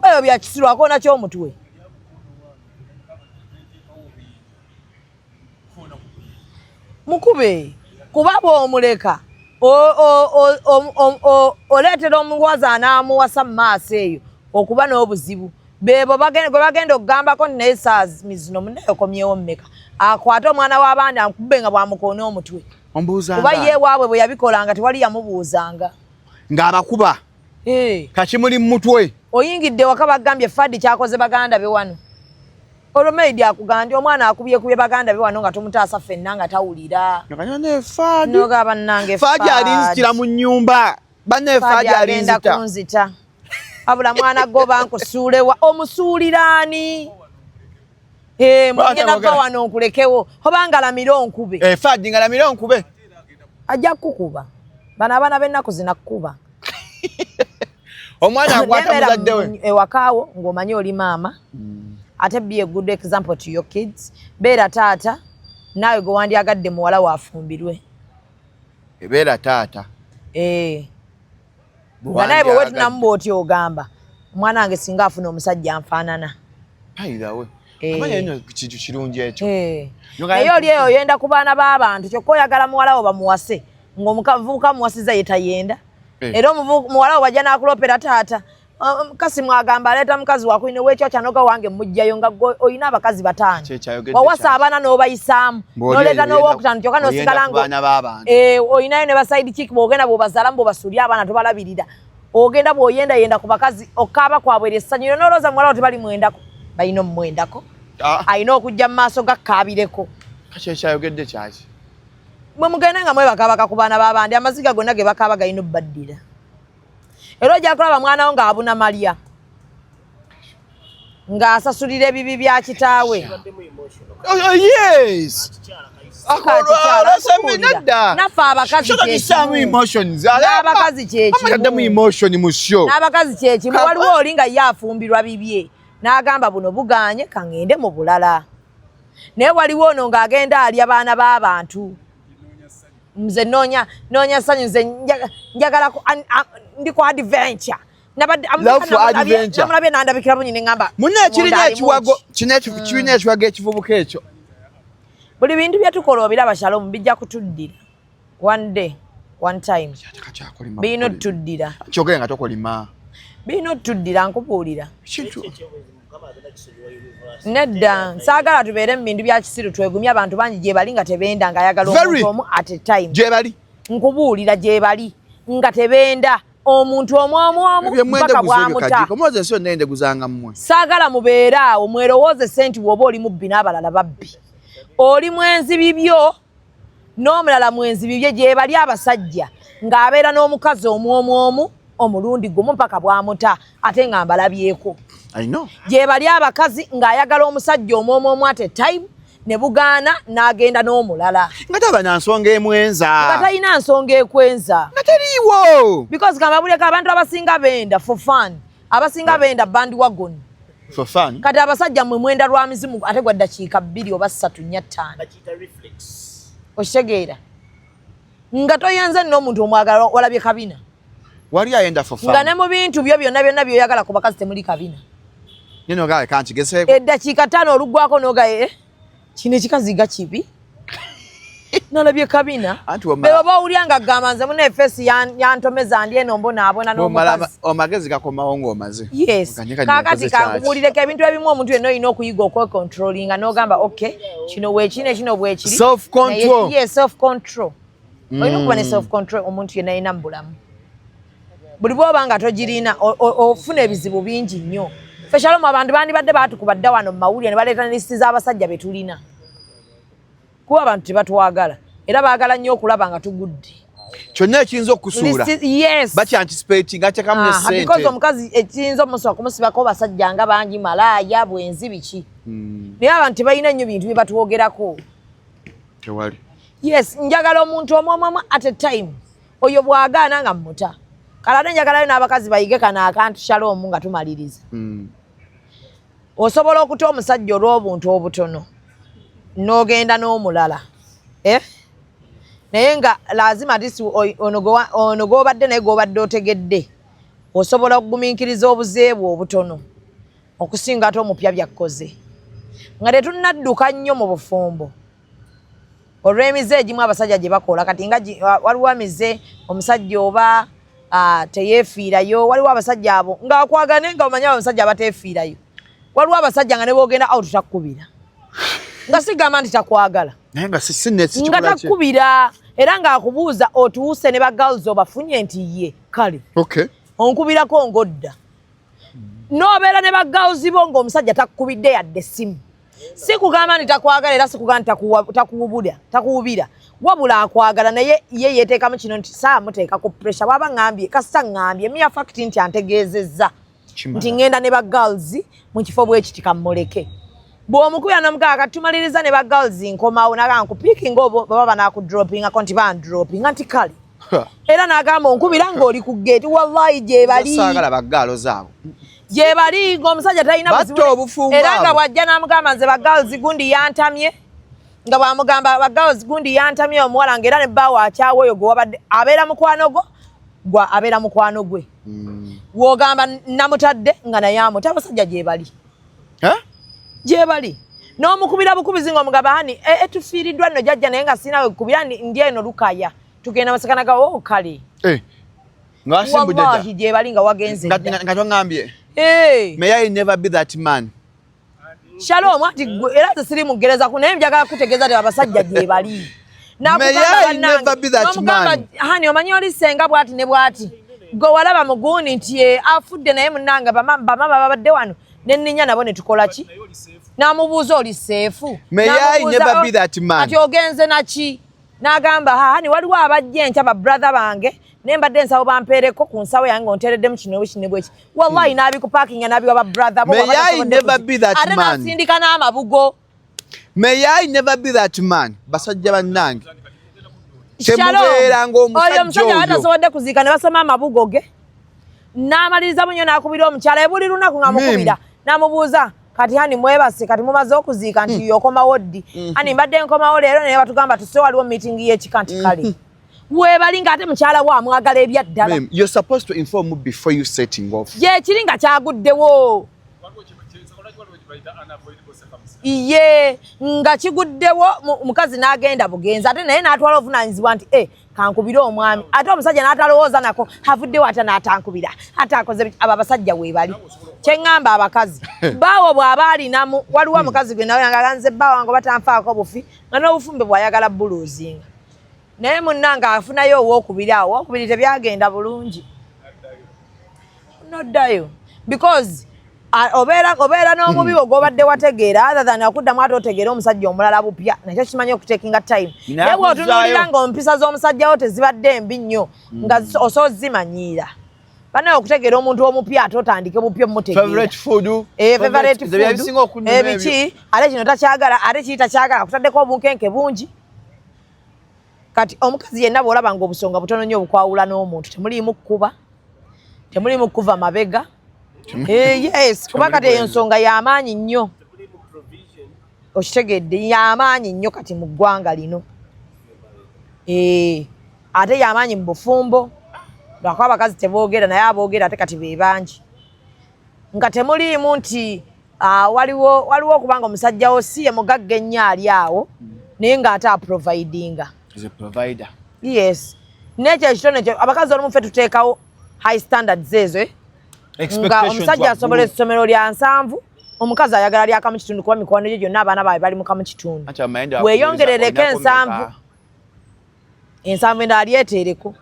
Speaker 1: eyo bya kisiro akoona ky'omutwe mukube kuba bw'omuleka oleetera omuwazi anaamuwasa mu maaso eyo okuba n'obuzibu bebo gwe bagenda okugambako naye saazimi zino muneekomyewo mmeka akwate omwana w'abandi amukube nga bw'amukoona omutwe kuba ye waabwe bwe yabikolanga tewali yamubuuzanga
Speaker 2: ng'abakuba kakimuli mu mutwe
Speaker 1: oyingidde waka bagambye fadi kyakoze baganda be wano olomeidi akugambye omwana akubye baganda be wano nga tomutaasa ffenna nga tawulira
Speaker 2: nakanyone fadi
Speaker 1: nogaba nange
Speaker 2: fadi alinzitira mu nnyumba banne fadi alinzita
Speaker 1: kunzita abula mwana go bankusuulewa omusuuliraani mugenda va wano nkulekewo oba ngalamira onkube
Speaker 2: fadi ngalamira onkube
Speaker 1: ajja kukuba bano abaana b'ennaku zinakukuba
Speaker 2: omwana akwata muzadde we
Speaker 1: ewakaawo ng'omanyi oli maama ate be a good example to your kids beera taata naawe gwe wandyagadde muwala waafumbirwe
Speaker 2: ebeera taata
Speaker 1: nga naye bwe wetunamuba otyo ogamba omwana wange singa afuna omusajja anfaanana
Speaker 2: ayidawe amanya eno kintu kirungi ekyo
Speaker 1: naye oli eyo oyenda ku baana b'abantu kyokka oyagala muwala wo bamuwase ng'omuvubuka muwasiza ye tayenda era muwala wo bajja n'akulopera taata kasi mwagamba aleeta mukazi wakwine wekyo kyanoga wange mujjayo nga oyina abakazi bataano wawasa abaana n'obayisaamu n'oleeta n'owokutaano kyokka n'osigala oyinayo ne basaidi kiki bw'ogenda bw'obazaalamu bw'obasuulya abaana tobalabirira ogenda bw'oyendayenda ku bakazi okaaba kwabwe essanyu n'olowooza muwala wo tebali mwendako balina omumwendako alina okujja mu maaso gakkaabireko
Speaker 2: kakyayogedde kyaki
Speaker 1: mwe mugende nga mwebakaabaka ku baana b'abandi amaziga gonna ge bakaaba galina obbaddira era ojja kulaba mwana wo ng'abuna malya ng'asasulira ebibi bya kitaawe naffe abakazi kyekimu waliwo oli nga ye afumbirwa bibye n'agamba buno buganye kaŋŋende mu bulala naye waliwo ono ng'agenda alya baana b'abantu nze noonya ssanyu nze njagala ndi ku adventure namulabye nandabikira bunyini ngamba
Speaker 2: munne kirina ekiwago kirina ekiwago ekivubuka ekyo
Speaker 1: buli bintu byetukola obiraba Shalom bijja kutuddira one day one time birina otuddira
Speaker 2: kyogere nga tokolima
Speaker 1: birina otuddira nkubuulira nedda saagala tubeere mu bintu bya kisiru twegumye abantu bangi gye bali nga tebenda ng'ayagala omuntu omu at a time
Speaker 2: gye bali
Speaker 1: nkubuulira gye bali nga tebenda omuntu omwomu mpaka bwamuta saagala mubeere awo mwerowooze senti bw'oba oli mubbi n'abalala babbi oli mwenzi bibyo n'omulala mwenzi bibye gye bali abasajja ng'abeera n'omukazi omwomu omulundi gumu mpaka bwamuta ate nga mbalabyeko gye bali abakazi ng'ayagala omusajja omwomu at a time ne bugaana n'agenda n'omulala
Speaker 2: nga taba na nsonga emwenza
Speaker 1: nga talina nsonga ekwenza
Speaker 2: nga teriiwo
Speaker 1: because kambabuleka abantu abasinga benda for fun abasinga benda bandwagon
Speaker 2: for fun
Speaker 1: kati abasajja mwe mwenda lwa mizimu ate gwa ddakiika 2 oba 3 4 5 okitegeera nga toyenze n'omuntu omwagala walabye kabina
Speaker 2: wali ayenda for fun
Speaker 1: nga ne mu bintu byo byonna byoyagala ku bakazi temuli kabina
Speaker 2: nino gawe kankigeseeko
Speaker 1: eddakiika 5 oluggwako n'ogaye kino ekikaziga kibi nalabye kabina beba bawulya nga gamba nze muna efeesi yantomeza ndi eno mbonaabona n'omukazi
Speaker 2: omagezi gakomawo ng'omaze
Speaker 1: yes kaakati kankubuulireko ebintu ebimu omuntu yenna olina okuyiga okwecontrolinga n'ogamba okay kino weekino kino bwekiri
Speaker 2: self control
Speaker 1: olina okuba ne self control omuntu yenna yina mu bulamu buli bw'oba nga togirina ofuna ebizibu bingi nnyo ffe Shalom abantu bandibadde batukubadda wano mu mawulire ne baleeta lisiti z'abasajja be tulina kuba abantu tebatwagala era baagala nnyo okulaba nga tugudde
Speaker 2: kyonna ekiyinza okusuula bakyanticipati ateekamu ne ssente
Speaker 1: because omukazi ekiyinza omusobola kumusibako basajja nga bangi malaaya bwenzi biki naye abantu tebalina nnyo bintu bye batwogerako
Speaker 2: tewali
Speaker 1: yes njagala omuntu omwomu at a time oyo bw'agaana nga mmuta kale ate njagalayo n'abakazi bayige kano akantu Shalom nga tumaliriza osobola okuta omusajja olw'obuntu obutono n'ogenda n'omulala naye nga lazima disi ono g'obadde naye g'obadde otegedde osobola okugumiikiriza obuzeebwe obutono okusinga ate omupya byakkoze nga tetunnadduka nnyo mu bufumbo olw'emize egimu abasajja gye bakola kati nga waliwo amize omusajja oba teyeefiirayo waliwo abasajja abo nga wakwagane nga omanyi abasajja abateefiirayo waliwo abasajja nga ne boogenda awo tutakubira nga sigamba nti takwagala
Speaker 2: naye nga
Speaker 1: nga takubira era ng'akubuuza otuuse ne ba girls obafunye nti ye kale
Speaker 2: okay
Speaker 1: onkubirako ng'odda Nobeera ne bagawuzi bo ng'omusajja takukubidde yadde essimu. Si kugamba nti takwagala era si kugamba takuwubira. Wabula akwagala naye ye yeeteekamu kino nti saamuteeka ku pressure bw'aba ngambye kasita ngambye miya fact nti antegeezezza nti ngenda ne bagirls mu kifo bwe kiti kammuleke. Bw'omukubira n'omukaaga tumaliriza ne bagirls nkomawo naga nkupiikinga obo baba banaakudropingako nti bandropinga nti kale. Era n'agamba onkubira ng'oli ku gate wallahi gye bali.
Speaker 2: Saagala baggaalo zaabo.
Speaker 1: Gye bali ng'omusajja talina buzibu. Era nga bw'ajja n'amugamba nze bagirls gundi yantamye. Nga bw'amugamba bagirls gundi yantamye omuwala ng'era ne bbaawo akyawo oyo gwe wabadde abeera mukwano gwo gwa abeera mukwano gwe. W'ogamba namutadde nga naye amuta abasajja gye bali. Gye bali. N'omukubira bukubizi ng'omugamba hani tufiiriddwa nno jjajja naye nga sinawe kubira ndi eno Lukaya. Tugenda masekana ga kale.
Speaker 2: Ngasimbudde dda.
Speaker 1: Wallahi gye bali nga wagenze.
Speaker 2: Nga twangambye. May I never be that man.
Speaker 1: Shalom ati era zisiri mu gereza ku naye njagala kutegeeza ati abasajja gye bali.
Speaker 2: May I never be that man.
Speaker 1: Hani omanyi oli senga bwati ne bwati. Go walaba muguni nti afudde naye munanga bamama babadde wano. Nenninya nabo ne tukola ki? Namubuuza oli seefu.
Speaker 2: May I never be that man.
Speaker 1: Ati ogenze naki? N'agamba hani waliwo abajja enkya ba brother bange nembadde ensawo bampeereko ku nsawo yange onteereddemu kino bwe bweki. Wallahi n'abikupakinga n'abiwa ba brother bo.
Speaker 2: May I never be that man.
Speaker 1: Ate n'asindika n'amabugo.
Speaker 2: May I never be that man. Basajja bannange. Temubeera ng'omusajja oyo.
Speaker 1: Atasobodde kuziika ne basoma amabugo ge. N'amaliriza munyo n'akubira omukyala buli lunaku ng'amukubira. N'amubuuza kati hani mwebase kati mumaze okuziika nti yokomawo ddi. Hani mbadde nkomawo leero naye batugamba tusse waliwo meeting y'ekika nti kale. Weebali ng'ate mukyala wa amwagala ebyaddala.
Speaker 2: You're supposed to inform me before you setting off.
Speaker 1: Ye kiri nga kyaguddewo. Iye nga kiguddewo mukazi n'agenda bugenza ate naye n'atwala obuvunaanyizibwa nti kankubira omwami ate omusajja n'atalowooza nako avuddewo ate n'atankubira ate akoze abo abasajja weebali. Kyeŋŋamba abakazi baawo bw'aba alinamu waliwo omukazi gwe nawe ngaganze bbaawo wange batanfaako bufi nga n'obufumbe bw'ayagala buluuzinga naye munnanga afunayo owookubiri awo owookubiri tebyagenda bulungi noddayo because obeera n'omubi ogw'obadde wategeera other than akuddamu ate otegeera omusajja omulala bupya nakyo kimanyi okutekinga time naye bw'otunuulira ng'ompisa z'omusajjawo tezibadde mbi nnyo nga osoozimanyiira banaye okutegeera omuntu omupya ate otandike bupya omutegeera
Speaker 2: favorite food
Speaker 1: ebiki ate kino takyagala ate kiri takyagala kutaddeko obunkenke bungi kati omukazi yenna bw'olaba ng'obusonga butono nnyo obukwawula n'omuntu temuliimu kkuba temuliimu kuva mabega. Yes, kuba kati eyo nsonga y'amaanyi nnyo. Okitegedde y'amaanyi nnyo kati mu ggwanga lino. Ate y'amaanyi mu bufumbo. Lwako abakazi teboogera naye aboogera ate kati be bangi. Nga temuliimu nti waliwo okubanga omusajjawo si ye mugagga ennyo ali awo naye ng'ate aprovidinga.
Speaker 2: Is a provider.
Speaker 1: Yes. Nekyo ekitone ekyo abakazi olumu ffe tuteekawo high standards ezo nga omusajja asobola essomero lya 7 omukazi ayagala lyakamu kitundu kuba mikwano gye gyonna abaana baabwe bali mukamu kitundu weeyongerereko 7 enda alyeteereko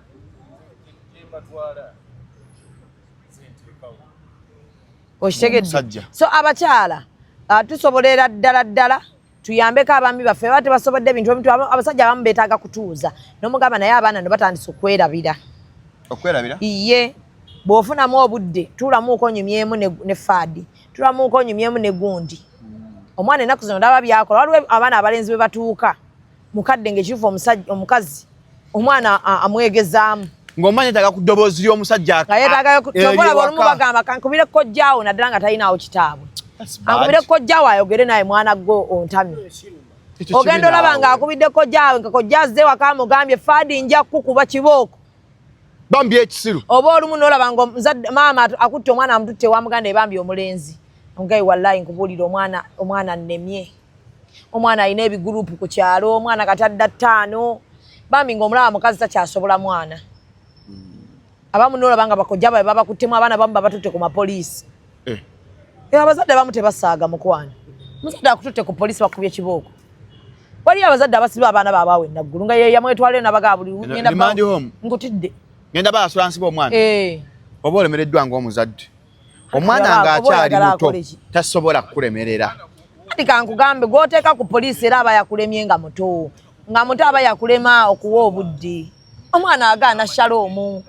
Speaker 1: okitegedde so abakyala tusobolera ddala tuyambeko abaami baffe baba tebasobodde ebintu ebintu abasajja abamu beetaaga kutuuza n'omugamba naye abaana no batandise okwerabira iye bw'ofunamu obudde tuulamuuko nyumyemu ne faadi tuulamuuko nyumyemu ne gundi omwana ennaku zino ndaba byakola waliwo abaana abalenzi bwe batuuka mukadde ng'ekituufu omukazi omwana amwegezaamu
Speaker 2: ng'omanya yetaaga ku ddoboozi ly'omusajja
Speaker 1: yeetaaga olumu bagamba kankubire kojjaawo naddala nga talinaawo kitaabwe ankubire kojjaawo ayogere naye mwana gwe ontamye ogenda olaba ng'akubidde kojjaawe nga kojja azze waka amugambye faadi nja kukuba kibooko
Speaker 2: bambi ekisiru
Speaker 1: oba olumu n'olaba nga maama akutte omwana amututte wamuganda ebambi omulenzi ongayi wallahi nkubuulira omwana nnemye omwana alina ebigurupu ku kyalo omwana katadda 5 bambi ng'omulaba mukazi takyasobola mwana abamu n'olaba nga bakojja babe babakuttemu abaana bamu babatutte ku mapoliisi abazadde abamu tebasaaga mukwana muzadde akututte ku poliisi bakubye kibooko waliyo abazadde abasiba abaana baabwe naggulu nga yamwetwalayo nabagaa buli ngutidde
Speaker 2: ngenda baasula nsiba omwana oba olemereddwa ng'omuzadde omwana ng'akyali muto tasobola kukulemerera.
Speaker 1: Kati kankugambe gw'oteeka ku poliisi era aba yakulemye nga muto aba yakulema okuwa obudde. Omwana agaana Shalom.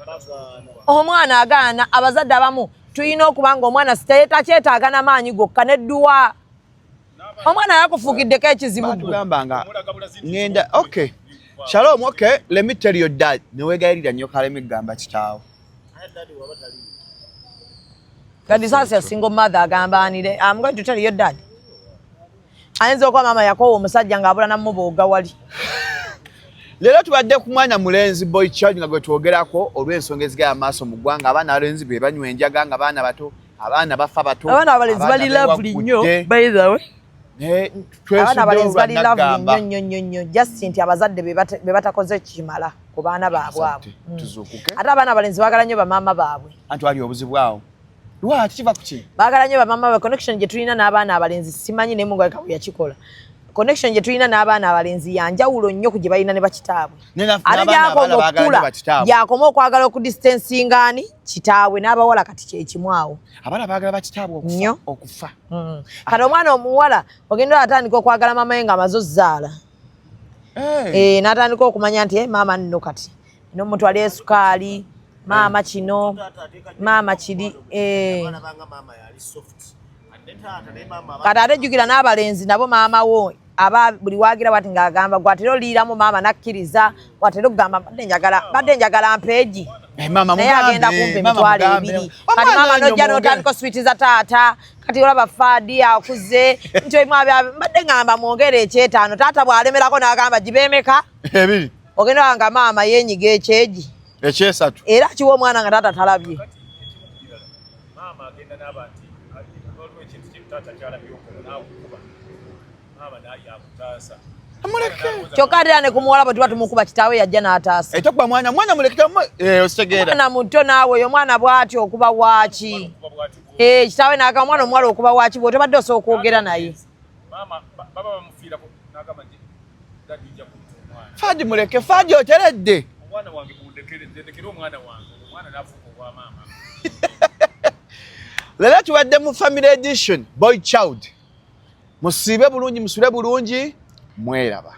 Speaker 1: Omwana agaana abazadde abamu tuyina okuba nga omwana takyetaaga n'amaanyi gokka n'edduwa. Omwana yakufuukiddeko ekizibu
Speaker 2: gamba ngenda okay. Shalom, okay, let me tell your dad. Niwegayirira nnyo kaleme gamba kitaawo.
Speaker 1: Kadi sasa single mother agamba anire. I'm going to tell your dad. Ayinza okuba mama yakowa omusajja ng'abula namuboga wali.
Speaker 2: Leero tubadde ku mwana mulenzi boy child nga gwe twogerako olw'ensonga ezigaya amaaso mu ggwanga. Abaana abalenzi be banywa enjaga nga baana bato, abaana bafa bato.
Speaker 1: Abaana abalenzi bali lovely nnyo by the way. Abaana abalenzi bali lovely nnyo just nti abazadde be batakoze kimala ku baana baabwe abo. Ate abaana abalenzi baagala nnyo bamaama baabwe.
Speaker 2: Anti wali obuzibu awo. Lwaki kiva ku ki?
Speaker 1: Baagala nnyo bamaama baabwe. Connection gye tulina n'abaana abalenzi simanyi naye Mungu aleka bwe yakikola. Connection gye tulina n'abaana abalenzi yanjawulo nnyo ku gye balina ne bakitaabwe. Ate gyakoma okwagala okudistancinga ani kitaabwe n'abawala kati kyekimu awo.
Speaker 2: Abaana baagala bakitaabwe okufa.
Speaker 1: Kati omwana omuwala ogenda atandika okwagala maama ye nga amaze ozzaala. N'atandika okumanya nti maama nno kati n'omutwala esukaali maama kino maama kiri. Kati ate jjukira n'abalenzi nabo maama wo aba buli waagira bati ng'agamba gwatera oliiramu maama nakkiriza watera okugamba badde njagala mpeegi naye agenda kumpa emitwalo ebiri. Kati maama n'ojja n'otandika swiiti za taata kati olaba faadi akuze nti oyimu mbadde ngamba mwongere ekyetaano taata bw'alemerako n'agamba gibeemeka
Speaker 2: ebiri
Speaker 1: ogenda nga maama yeenyiga ekyegi
Speaker 2: ekyesatu
Speaker 1: era kiwa omwana nga taata talabye.
Speaker 5: Maama agenda n'abantu olwo ekintu kye taata kyalabye okuba n'akukuba maama n'ayakutaasa.
Speaker 1: Kyokka ate ne kumuwala bwe tuba tumukuba kitaawe yajja n'ataasa.
Speaker 2: Ekyokuba mwana mulekita ositegeera.
Speaker 1: Mwana muto naawe oyo omwana bw'ati okuba waaki. Kitaawe n'agamba omwana omuwala okuba waaki bw'otobadde osooka okwogera naye.
Speaker 5: Maama baba bamufiirako n'agamba nti dadi nja kumpa omwana.
Speaker 2: Faadi muleke, Faadi oteredde.
Speaker 5: Omwana wange ndekere omwana wange. Omwana n'afuuka obwa maama.
Speaker 2: Leero tuwadde mu family edition boy child. Musiibe bulungi, musule bulungi, mweraba.